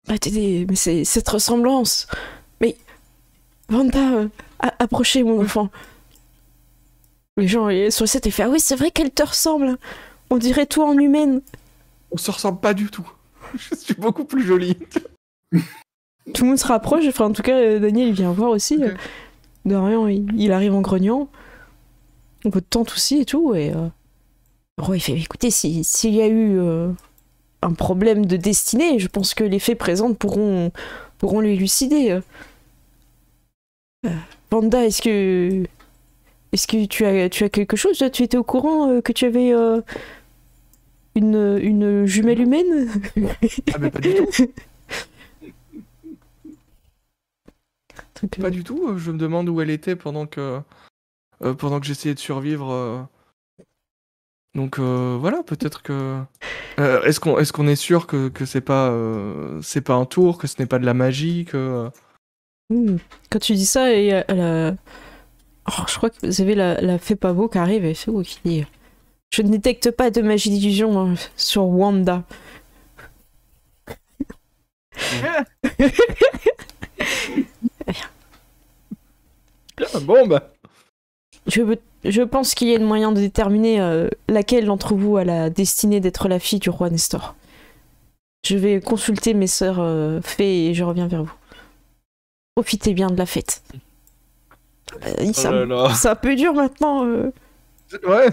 Attendez, mais c'est cette ressemblance. Mais Wanda, approchez mon enfant. Les gens sur le set, ils font ah oui, c'est vrai qu'elle te ressemble. On dirait tout en humaine. On se ressemble pas du tout. Je suis beaucoup plus jolie. Tout le monde se rapproche. Enfin, en tout cas, Daniel, il vient voir aussi. Okay. Dorian, il arrive en grognant. Votre tante aussi et tout. Et le roi, il fait écoutez, s'il y a eu un problème de destinée, je pense que les faits présents pourront l'élucider. Wanda, est-ce que tu as quelque chose? Tu étais au courant que tu avais une jumelle humaine? Ah mais pas du tout. Pas du tout. Je me demande où elle était pendant que j'essayais de survivre. Donc voilà, peut-être que. Est-ce qu'on est sûr que c'est pas un tour, que ce n'est pas de la magie, que. Quand tu dis ça, et oh, je crois que vous avez la fée Pavo qui arrive et fait qui dit je ne détecte pas de magie d'illusion sur Wanda. Bon bah. Je pense qu'il y a un moyen de déterminer laquelle d'entre vous a la destinée d'être la fille du roi Nestor. Je vais consulter mes sœurs fées et je reviens vers vous. Profitez bien de la fête. C'est un peu dur maintenant. Ouais.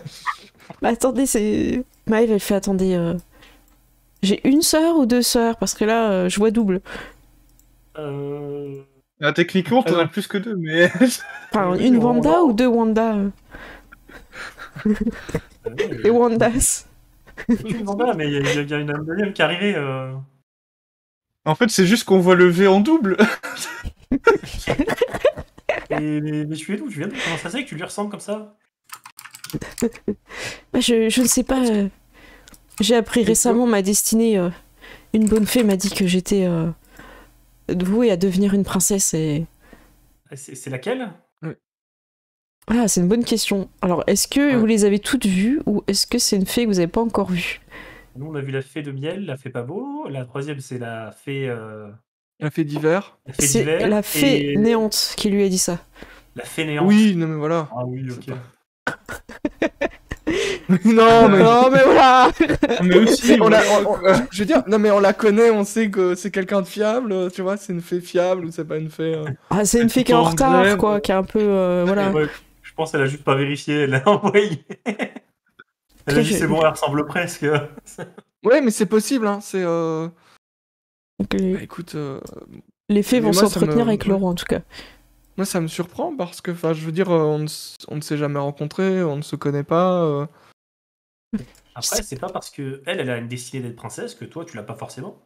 Bah, attendez, c'est... Maëve, elle fait attendez. J'ai une sœur ou deux sœurs? Parce que là, je vois double. Techniquement, t'en as plus que deux, mais. Enfin, une Wanda ou deux Wanda Les Wandas. Une Wanda, mais il y a une deuxième qui est arrivée. En fait, c'est juste qu'on voit le V en double. Mais tu es d'où? Tu viens d'où? Comment ça se fait que tu lui ressembles comme ça? Je ne sais pas. J'ai appris récemment ma destinée. Une bonne fée m'a dit que j'étais vouée à devenir une princesse et... C'est laquelle? Ah, c'est une bonne question. Alors, est-ce que vous les avez toutes vues ou est-ce que c'est une fée que vous n'avez pas encore vue? Nous, on a vu la fée de miel, la fée pas beau. La troisième, c'est la fée... La fée d'hiver. C'est la fée néante qui lui a dit ça. La fée néante. Oui, non mais voilà. Ah oui, ok. non mais voilà. Mais aussi, je veux dire, non mais on la connaît, on sait que c'est quelqu'un de fiable, tu vois, c'est une fée fiable ou c'est pas une fée. Ah, c'est une fée qui est en retard, quoi, qui est un peu voilà. Ouais, je pense qu'elle a juste pas vérifié, elle l'a envoyé. Elle a dit c'est bon, elle ressemble presque. Ouais, mais c'est possible, hein, c'est. Okay. Bah, écoute. Les fées vont s'entretenir avec Laurent en tout cas. Moi, ça me surprend parce que, enfin, je veux dire, on ne s'est jamais rencontrés, on ne se connaît pas. Après, c'est pas parce que elle a une destinée d'être princesse que toi, tu l'as pas forcément.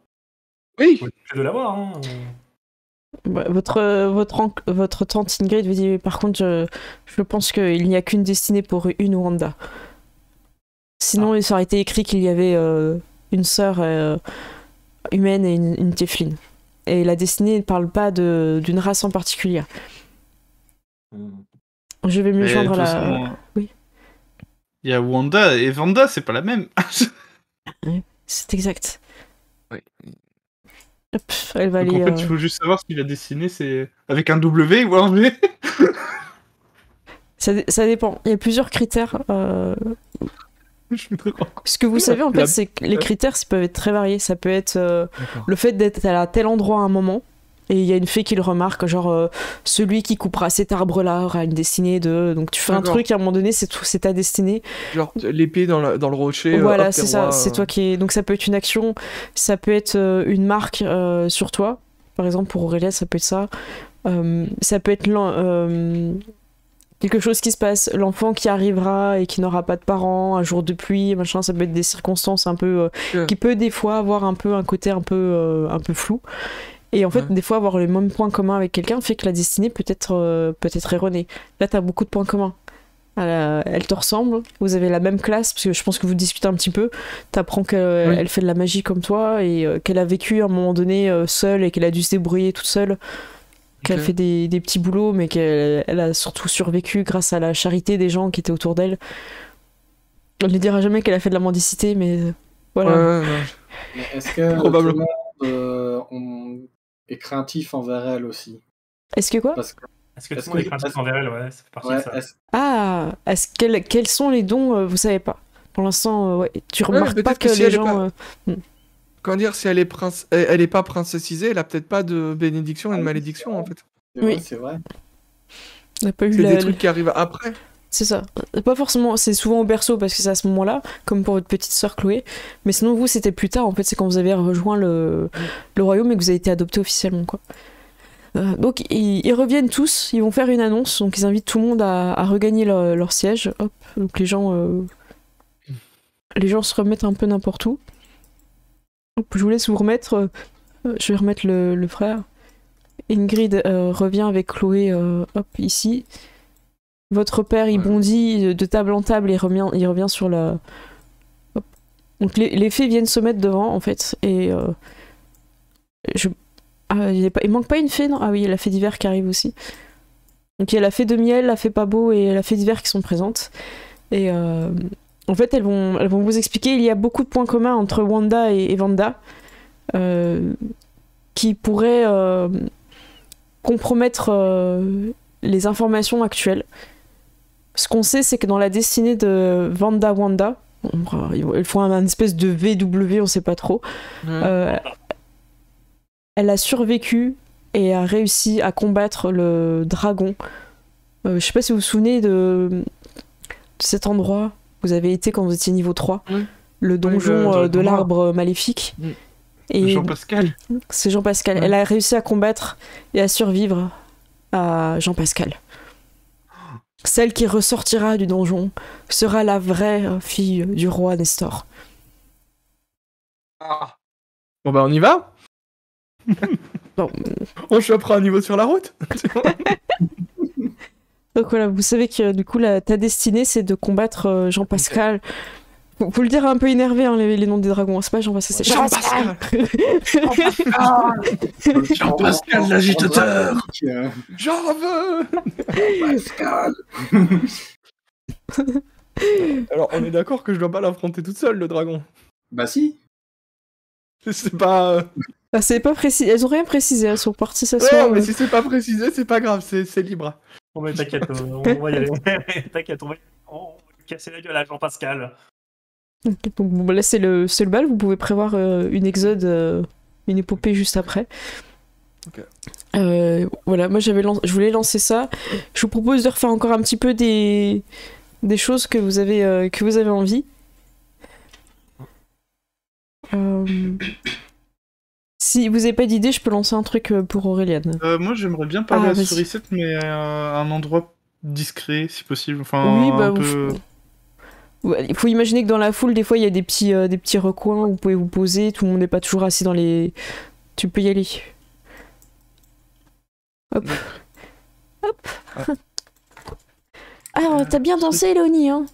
Oui. Tu peux l'avoir, hein. Bah, votre tante Ingrid vous dit par contre, je pense qu'il n'y a qu'une destinée pour une Wanda. Sinon, il aurait été écrit qu'il y avait une sœur humaine et une Tiefling. Et la destinée ne parle pas d'une race en particulier. Je vais me joindre à la... façon, oui. Il y a Wanda et Wanda, c'est pas la même. C'est exact. Oui. Hop, elle va Donc aller. en fait, il faut juste savoir si la destinée c'est avec un W ou un V. Ça dépend. Il y a plusieurs critères. Je me trompe. Ce que vous savez, en fait, c'est que les critères, ça peuvent être très variés. Ça peut être D'accord. le fait d'être à tel endroit à un moment. Et il y a une fée qui le remarque, genre celui qui coupera cet arbre-là aura une destinée de. Donc tu fais un D'accord. truc, à un moment donné, c'est ta destinée. Genre l'épée dans le rocher. Voilà, hop, c'est t'es ça. roi, C'est toi qui est. Donc ça peut être une action, ça peut être une marque sur toi. Par exemple, pour Aurélia, ça peut être ça. Ça peut être quelque chose qui se passe, l'enfant qui arrivera et qui n'aura pas de parents, un jour de pluie, machin. Ça peut être des circonstances un peu qui peut des fois avoir un peu un côté un peu flou. Et en fait, Ouais. des fois, avoir les mêmes points communs avec quelqu'un fait que la destinée peut être erronée. Là, t'as beaucoup de points communs. Elle te ressemble, vous avez la même classe, parce que je pense que vous discutez un petit peu. T'apprends qu'elle Oui. fait de la magie comme toi et qu'elle a vécu à un moment donné seule et qu'elle a dû se débrouiller toute seule. Qu'elle Ok. fait des petits boulots, mais qu'elle a surtout survécu grâce à la charité des gens qui étaient autour d'elle. On ne dira jamais qu'elle a fait de la mendicité, mais voilà. Ouais, non. Mais est-ce que Probablement. tout le monde est craintif envers elle aussi? Est-ce que quoi? Parce que, Est-ce que tout Est-ce le monde est que- craintif envers elle? Ouais, ça fait partie ouais, de ça. Ah, quels sont les dons vous savez pas. Pour l'instant, ouais, tu remarques peut-être pas que que si les elle est gens. Comment dire, si elle est elle est pas princessisée, elle a peut-être pas de bénédiction et de Ah oui, malédiction en fait. c'est vrai, Oui. c'est vrai. n'a pas eu C'est la- des trucs qui arrivent après. C'est ça. Pas forcément, c'est souvent au berceau parce que c'est à ce moment-là, comme pour votre petite sœur Chloé. Mais sinon, vous, c'était plus tard. En fait, c'est quand vous avez rejoint le royaume et que vous avez été adopté officiellement, quoi. Donc, ils reviennent tous, ils vont faire une annonce. Donc, ils invitent tout le monde à regagner leur siège. Hop. Donc, les gens se remettent un peu n'importe où. Hop, je vous laisse vous remettre. Je vais remettre le frère. Ingrid revient avec Chloé hop, ici. Votre père, il Ouais. bondit de table en table et il revient sur la... Hop. Donc les fées viennent se mettre devant, en fait, et... il manque pas une fée, non? Ah oui, il y a la fée d'hiver qui arrive aussi. Donc il y a la fée de miel, la fée pas beau et la fée d'hiver qui sont présentes. Et en fait, elles vont vous expliquer, il y a beaucoup de points communs entre Wanda et Vanda qui pourraient compromettre les informations actuelles. Ce qu'on sait, c'est que dans la destinée de Wanda, ils font un espèce de VW, on sait pas trop. Elle a survécu et a réussi à combattre le dragon. Je sais pas si vous vous souvenez de cet endroit où vous avez été quand vous étiez niveau 3. Oui. Le donjon dans le de noir. l'arbre maléfique. Mm. Et Jean-Pascal. c'est Jean-Pascal. Ouais. Elle a réussi à combattre et à survivre à Jean-Pascal. Celle qui ressortira du donjon sera la vraie fille du roi Nestor. Bon bah on y va. Bon. On chopera un niveau sur la route. Donc voilà, vous savez que du coup ta destinée c'est de combattre Jean-Pascal. Faut le dire un peu énervé hein, les noms des dragons, c'est pas Jean-Pascal, c'est Jean-Pascal. Jean-Pascal l'agitateur. J'en veux. Pascal. Alors on est d'accord que je dois pas l'affronter toute seule le dragon. Bah si. C'est pas. Ah, c'est pas précisé, elles ont rien précisé, elles sont parties s'asseoir. Non mais si c'est pas précisé, c'est pas grave, c'est libre. Bon, mais t'inquiète, on va y aller. T'inquiète, on va lui casser la gueule à Jean-Pascal. Donc bon, là c'est le bal, vous pouvez prévoir une exode, une épopée juste après. Ok. Voilà, moi je voulais lancer ça. Je vous propose de refaire encore un petit peu des choses que vous avez envie. Si vous avez pas d'idée, je peux lancer un truc pour Auréliane. Moi, j'aimerais bien parler Ah, à vas-y. Sourisette, mais à un endroit discret, si possible. Enfin, Oui, bah, un peu... Ouais, il faut imaginer que dans la foule, des fois, il y a des petits recoins où vous pouvez vous poser. Tout le monde n'est pas toujours assis dans les. Tu peux y aller. Hop. Hop. Ah, t'as bien dansé, Léonie, hein?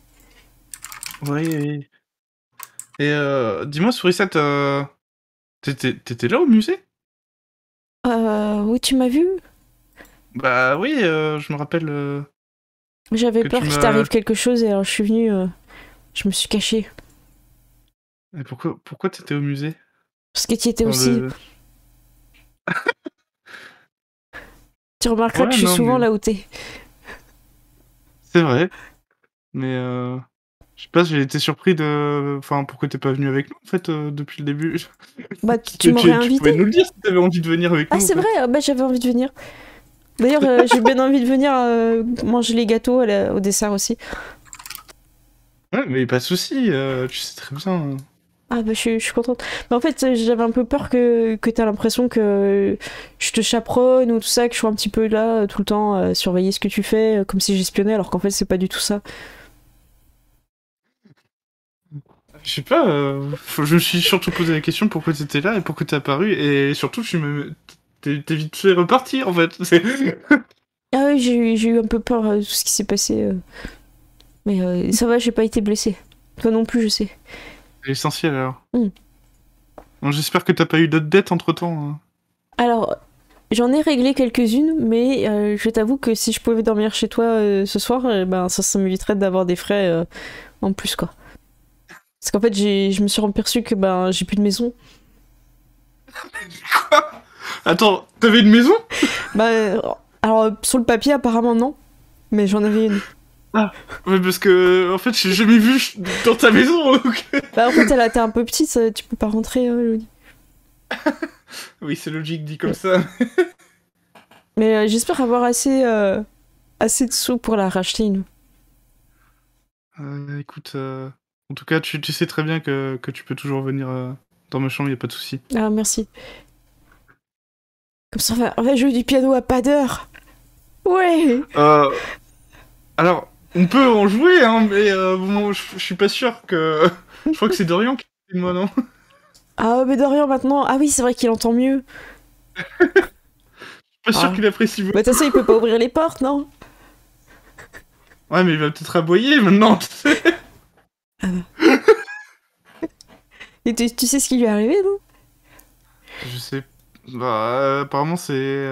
Oui. Et dis-moi, Sourisette, t'étais là au musée? Oui, tu m'as vu? Bah oui, je me rappelle... J'avais Que peur tu qu'il m'as- t'arrive quelque chose et alors je suis venue. Je me suis cachée. Et pourquoi t'étais au musée? Parce que tu y étais Dans aussi. le- Tu remarqueras Ouais, que je suis non, souvent mais là où t'es. c'est vrai. Mais je sais pas, j'ai été surpris de. Enfin, pourquoi t'es pas venu avec nous en fait depuis le début. Bah, tu m'aurais Tu pouvais invité. nous le dire si t'avais envie de venir avec Ah, nous en c'est fait. vrai, bah, j'avais envie de venir. D'ailleurs, j'ai bien envie de venir manger les gâteaux au dessert aussi. Ouais, mais pas de soucis, tu sais très bien. Ah, bah, je suis contente. Mais en fait, j'avais un peu peur que t'aies l'impression que je te chaperonne ou tout ça, que je sois un petit peu là tout le temps, surveiller ce que tu fais, comme si j'espionnais, alors qu'en fait, c'est pas du tout ça. Je sais pas, je me suis surtout posé la question pourquoi t'étais là et pourquoi t'es apparu, et surtout t'es vite fait repartir en fait. Ah oui, j'ai eu un peu peur de tout ce qui s'est passé. Mais ça va, j'ai pas été blessée. Toi non plus, je sais. C'est l'essentiel alors. Mm. Bon, j'espère que t'as pas eu d'autres dettes entre temps. Alors, j'en ai réglé quelques-unes, mais je t'avoue que si je pouvais dormir chez toi ce soir, ben ça m'éviterait d'avoir des frais en plus, quoi. Parce qu'en fait, je me suis aperçu que ben j'ai plus de maison. Quoi? Attends, t'avais une maison? Bah, alors sur le papier, apparemment non, mais j'en avais une. Ah, ouais, parce que en fait, j'ai jamais vu dans ta maison. Donc... Bah, en fait, elle était un peu petite, tu peux pas rentrer, Loli. Oui, c'est logique dit comme ça. Mais j'espère avoir assez de sous pour la racheter une. Écoute, en tout cas, tu sais très bien que tu peux toujours venir dans ma chambre, y a pas de souci. Ah, merci. Comme ça, on va jouer du piano à pas d'heure. Ouais. Alors, on peut en jouer, hein, mais bon, je suis pas sûr que. Je crois que c'est Dorian qui dit de moi, non? Ah, mais Dorian maintenant. Ah oui, c'est vrai qu'il entend mieux. Pas sûr qu'il apprécie beaucoup. Bah, de toute façon, il peut pas ouvrir les portes, non? Ouais, mais il va peut-être aboyer maintenant, tu sais. Ah bah. Et tu sais ce qui lui est arrivé, non? Je sais. Bah, apparemment, c'est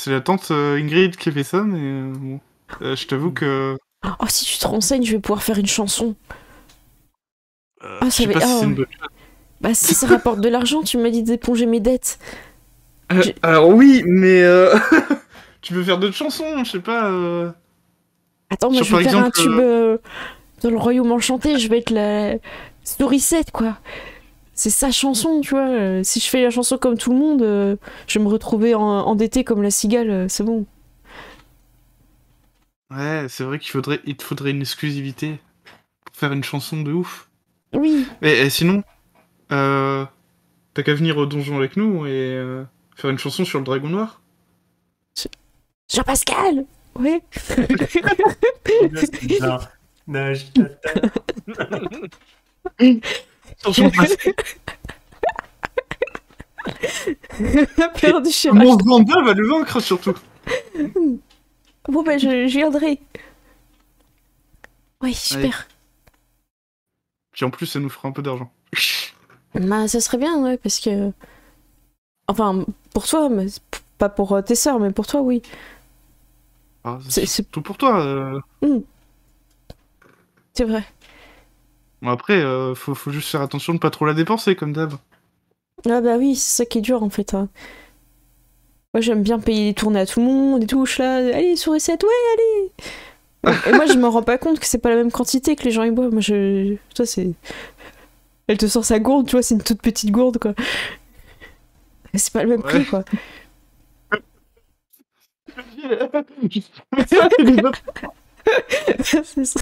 la tante Ingrid qui a fait ça, mais bon. Je t'avoue que. Oh, si tu te renseignes, je vais pouvoir faire une chanson. Je ça sais va. pas si c'est une bonne chose. Bah, si ça rapporte de l'argent, tu m'as dit d'éponger mes dettes. Alors oui, mais tu peux faire d'autres chansons, je sais pas. Attends, moi Sur, je vais par faire un exemple, tube dans le royaume enchanté, je vais être la sourisette, quoi. C'est sa chanson, tu vois. Si je fais la chanson comme tout le monde, je vais me retrouver endettée comme la cigale, c'est bon. Ouais, c'est vrai il te faudrait une exclusivité pour faire une chanson de ouf. Oui. Et sinon, t'as qu'à venir au donjon avec nous et faire une chanson sur le dragon noir. Jean-Pascal. Oui. Perdu chez Mon Vanda va le vaincre surtout. Bon bah je viendrai. Oui, super. Allez. Puis en plus, ça nous fera un peu d'argent. Bah ça serait bien, ouais, parce que... Enfin, pour toi, mais pas pour tes sœurs, mais pour toi, oui. Ah, C'est tout pour toi. C'est vrai. Bon, après, faut juste faire attention de pas trop la dépenser, comme d'hab. Ah bah oui, c'est ça qui est dur, en fait. Hein. Moi, j'aime bien payer les tournées à tout le monde et tout. Je suis là, allez, sourisette, ouais, allez. Et moi, je me rends pas compte que c'est pas la même quantité que les gens y boivent. Moi, toi, c'est... Elle te sort sa gourde, tu vois, c'est une toute petite gourde, quoi. C'est pas le même prix, quoi. C'est ça.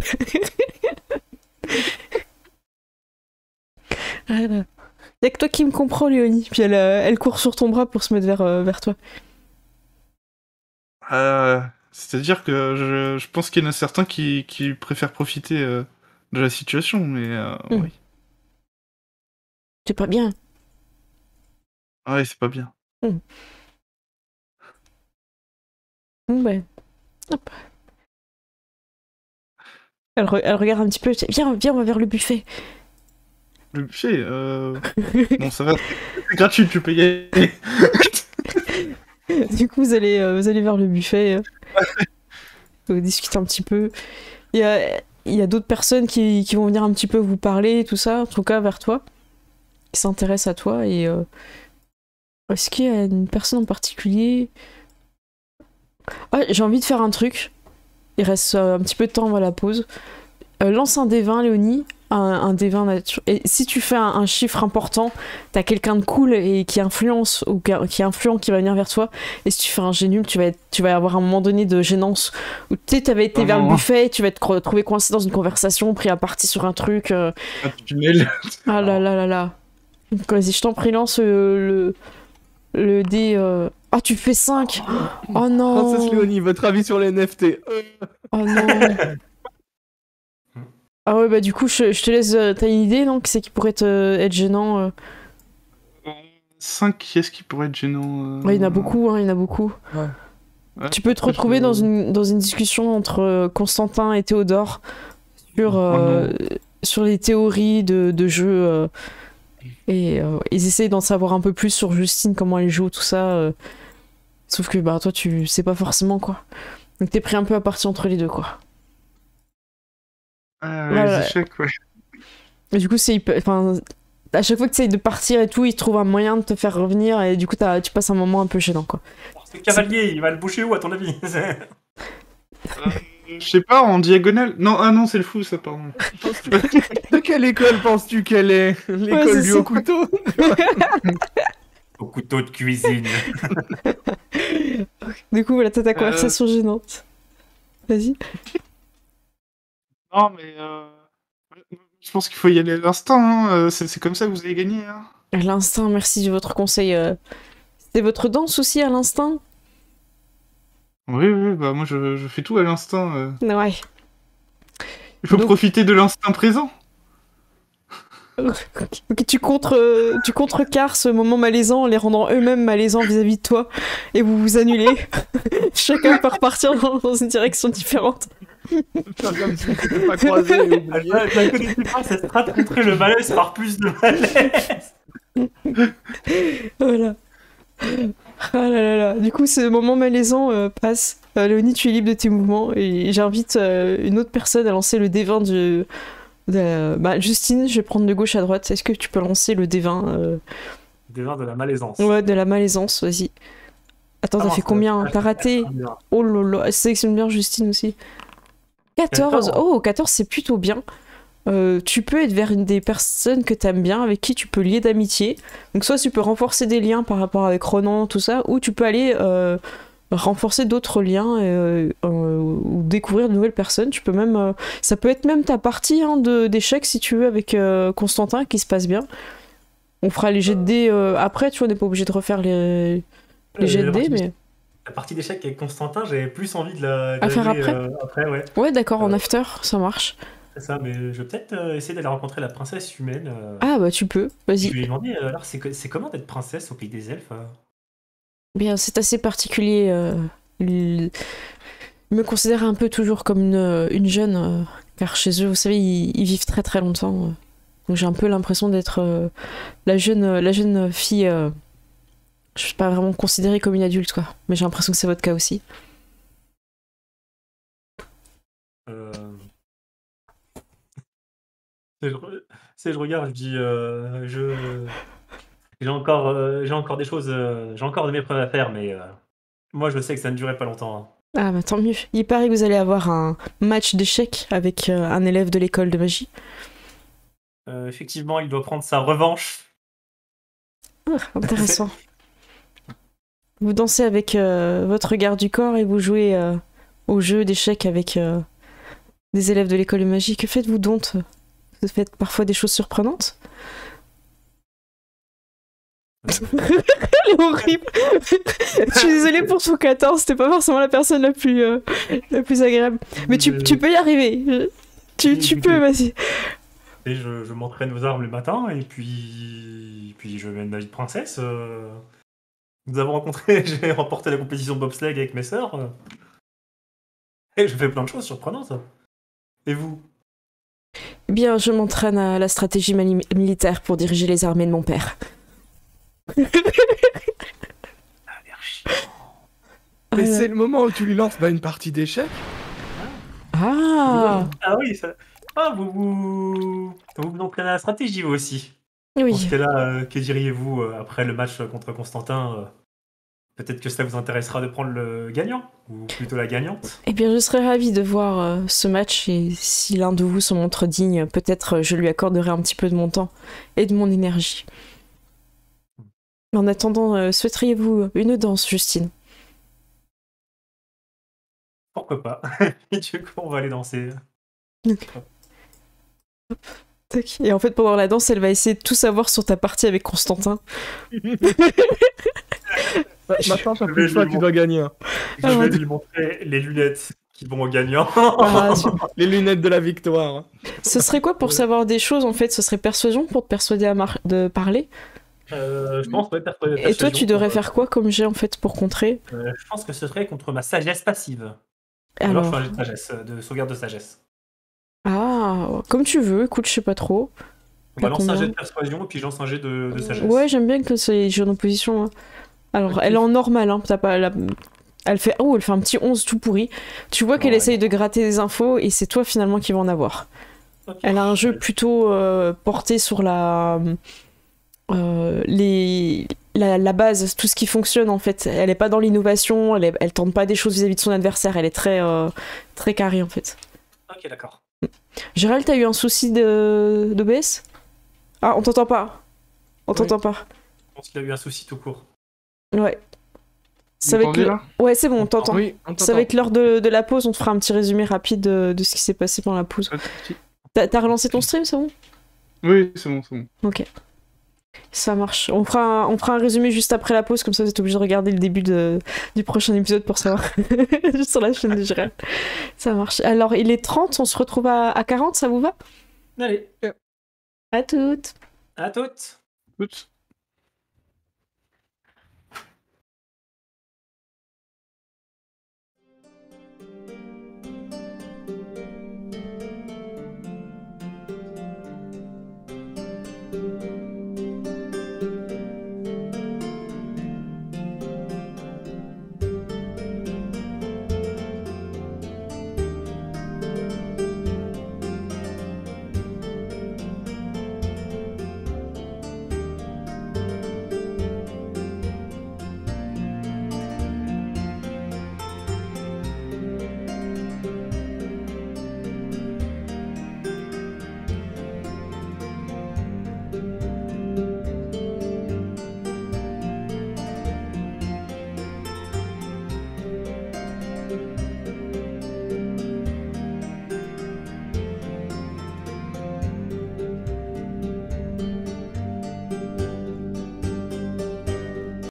Voilà. Y'a que toi qui me comprends, Léonie. Puis elle court sur ton bras pour se mettre vers toi. C'est-à-dire que je pense qu'il y en a certains qui préfèrent profiter de la situation, mais oui. C'est pas bien. Ouais, c'est pas bien. Ouais. Hop. Elle regarde un petit peu. Viens, on va vers le buffet. Le buffet, bon, ça va, c'est gratuit, tu peux y aller. Du coup, vous allez vers le buffet. Vous discutez un petit peu. Il y a d'autres personnes qui vont venir un petit peu vous parler, tout ça, en tout cas vers toi, qui s'intéressent à toi. Et Est-ce qu'il y a une personne en particulier? Ah, j'ai envie de faire un truc. Il reste un petit peu de temps avant la pause. Lance un D20, Léonie. Un D20 nature. Et si tu fais un chiffre important, t'as quelqu'un de cool et qui influence ou qui est influent qui va venir vers toi. Et si tu fais un jet nul, tu vas avoir un moment donné de gênance où tu t'avais été vers le buffet, tu vas te retrouver coincé dans une conversation, pris à partie sur un truc. Un tunnel. Ah là là là là. Donc, vas-y, je t'en prie, lance le dé. Ah, tu fais 5. Oh non. Princesse Léonie, votre avis sur les NFT? Oh non. Ah ouais, bah du coup, je te laisse. T'as une idée, non? C'est qui pourrait être gênant 5, qui est-ce qui pourrait être gênant Ouais, il y en a beaucoup, hein, il y en a beaucoup. Ouais. Tu peux te retrouver dans une discussion entre Constantin et Théodore sur les théories de jeu. Et ils essayent d'en savoir un peu plus sur Justine, comment elle joue, tout ça. Sauf que bah, toi, tu sais pas forcément, quoi. Donc t'es pris un peu à partie entre les deux, quoi. Les échecs, ouais. Et du coup, à chaque fois que tu essayes de partir et tout, ils trouvent un moyen de te faire revenir et du coup, tu passes un moment un peu gênant, quoi. Ce cavalier, il va le boucher où, à ton avis? Je sais pas, en diagonale. Non, c'est le fou, ça, pardon. De quelle école penses-tu qu'elle est? L'école du haut couteau? Au couteau de cuisine. Du coup, voilà, t'as ta conversation gênante. Vas-y. Non, mais je pense qu'il faut y aller à l'instant. Hein. C'est comme ça que vous allez gagner. Hein. À l'instinct, merci de votre conseil. C'était votre danse aussi à l'instinct? Oui, bah moi je fais tout à l'instinct. Ouais. Il faut profiter de l'instinct présent. Ok, tu contrecarres ce moment malaisant en les rendant eux-mêmes malaisants vis-à-vis de toi et vous vous annulez. Chacun peut repartir dans une direction différente. Comme si tu peux pas croiser et oublier. La connaissez pas, cette strat contrer le malaise par plus de malaise. Voilà. Ah là là là. Du coup, ce moment malaisant passe. Léonie, tu es libre de tes mouvements et j'invite une autre personne à lancer le D20 Bah, Justine, je vais prendre de gauche à droite. Est-ce que tu peux lancer le D20 D20 de la malaisance. Ouais, de la malaisance, vas-y. Attends, t'as fait combien? T'as raté? Oh là là, sélectionne bien Justine aussi. 14. Oh, 14, c'est plutôt bien. Tu peux être vers une des personnes que t'aimes bien, avec qui tu peux lier d'amitié. Donc soit tu peux renforcer des liens par rapport avec Ronan, tout ça, ou tu peux aller renforcer d'autres liens ou découvrir de nouvelles personnes. Tu peux même, ça peut être même ta partie d'échecs si tu veux avec Constantin qui se passe bien. On fera les jets de dés après, tu vois, on n'est pas obligé de refaire les jets de dés, mais... La partie d'échecs avec Constantin, j'avais plus envie de la faire jouer, après ouais. Ouais, d'accord, en after, ça marche. C'est ça, mais je vais peut-être essayer d'aller rencontrer la princesse humaine. Ah bah tu peux, Je vas-y. lui ai demandé, alors c'est comment d'être princesse au pays des elfes Bien, c'est assez particulier. Ils me considèrent un peu toujours comme une jeune, car chez eux, vous savez, ils vivent très très longtemps. Donc j'ai un peu l'impression d'être la jeune fille. Je suis pas vraiment considérée comme une adulte, quoi. Mais j'ai l'impression que c'est votre cas aussi. Je regarde, je dis, j'ai encore des choses, j'ai encore des épreuves à faire, mais moi je sais que ça ne durait pas longtemps. Hein. Ah bah tant mieux. Il paraît que vous allez avoir un match d'échecs avec un élève de l'école de magie. Effectivement, il doit prendre sa revanche. Ah, intéressant. Vous dansez avec votre garde du corps et vous jouez au jeu d'échecs avec des élèves de l'école de magie. Que faites-vous donc? Vous faites parfois des choses surprenantes? Elle est horrible. Je suis désolée pour son 14, c'était pas forcément la personne la plus agréable. Mais tu peux y arriver. Tu peux, vas-y. Et je m'entraîne aux armes le matin, et puis je mène ma vie de princesse. Nous avons rencontré, j'ai remporté la compétition de bobsleigh avec mes sœurs. Et je fais plein de choses surprenantes. Et vous? Eh bien, je m'entraîne à la stratégie militaire pour diriger les armées de mon père. Mais c'est le moment où tu lui lances une partie d'échecs. Ah oui, ça... Ah, vous entraînez à la stratégie, vous aussi. Dans Oui. ce cas-là, que diriez-vous après le match contre Constantin peut-être que ça vous intéressera de prendre le gagnant, ou plutôt la gagnante. Eh bien, je serais ravie de voir ce match et si l'un de vous se montre digne, peut-être je lui accorderai un petit peu de mon temps et de mon énergie. En attendant, souhaiteriez-vous une danse, Justine? Pourquoi pas. Et du coup, on va aller danser. Tac. Et en fait, pendant la danse, elle va essayer de tout savoir sur ta partie avec Constantin. Maintenant, t'as Je plus le vais choix, lui tu dois gagner. Je vais lui montrer les lunettes qui vont au gagnant. Ah, Les lunettes de la victoire. ce serait quoi pour savoir des choses, en fait? Ce serait persuasion pour te persuader de parler? Je pense, ouais, Et toi, tu devrais faire quoi comme jet, en fait, pour contrer? Je pense que ce serait contre ma sagesse passive. Alors, je fais un jet de sagesse, de sauvegarde de sagesse. Ah, comme tu veux, écoute, je sais pas trop. On va lancer un jet de persuasion et puis je lance un jet de sagesse. Ouais, j'aime bien que c'est jeu en opposition. Hein. Alors, elle est en normal, hein, elle fait un petit 11 tout pourri. Tu vois qu'elle essaye de gratter des infos et c'est toi finalement qui vas en avoir. Okay. Elle a un jeu plutôt porté sur la base, tout ce qui fonctionne en fait. Elle est pas dans l'innovation, elle tente pas des choses vis-à-vis de son adversaire, elle est très carrée en fait. Ok, d'accord. Gérald, t'as eu un souci d'OBS? Ah, on t'entend pas. On t'entend pas. Je pense qu'il a eu un souci tout court. Ouais. Ça va être ouais, c'est bon, on t'entend. Oui, ça va être l'heure de la pause, on te fera un petit résumé rapide de ce qui s'est passé pendant la pause. T'as relancé ton stream, c'est bon? Oui, c'est bon, c'est bon. Ok. Ça marche. On fera un résumé juste après la pause, comme ça vous êtes obligé de regarder le début du prochain épisode pour savoir. Juste sur la chaîne de Gérald. Ça marche. Alors, il est 30, on se retrouve à 40, ça vous va? Allez. À toutes. À toutes. Oups.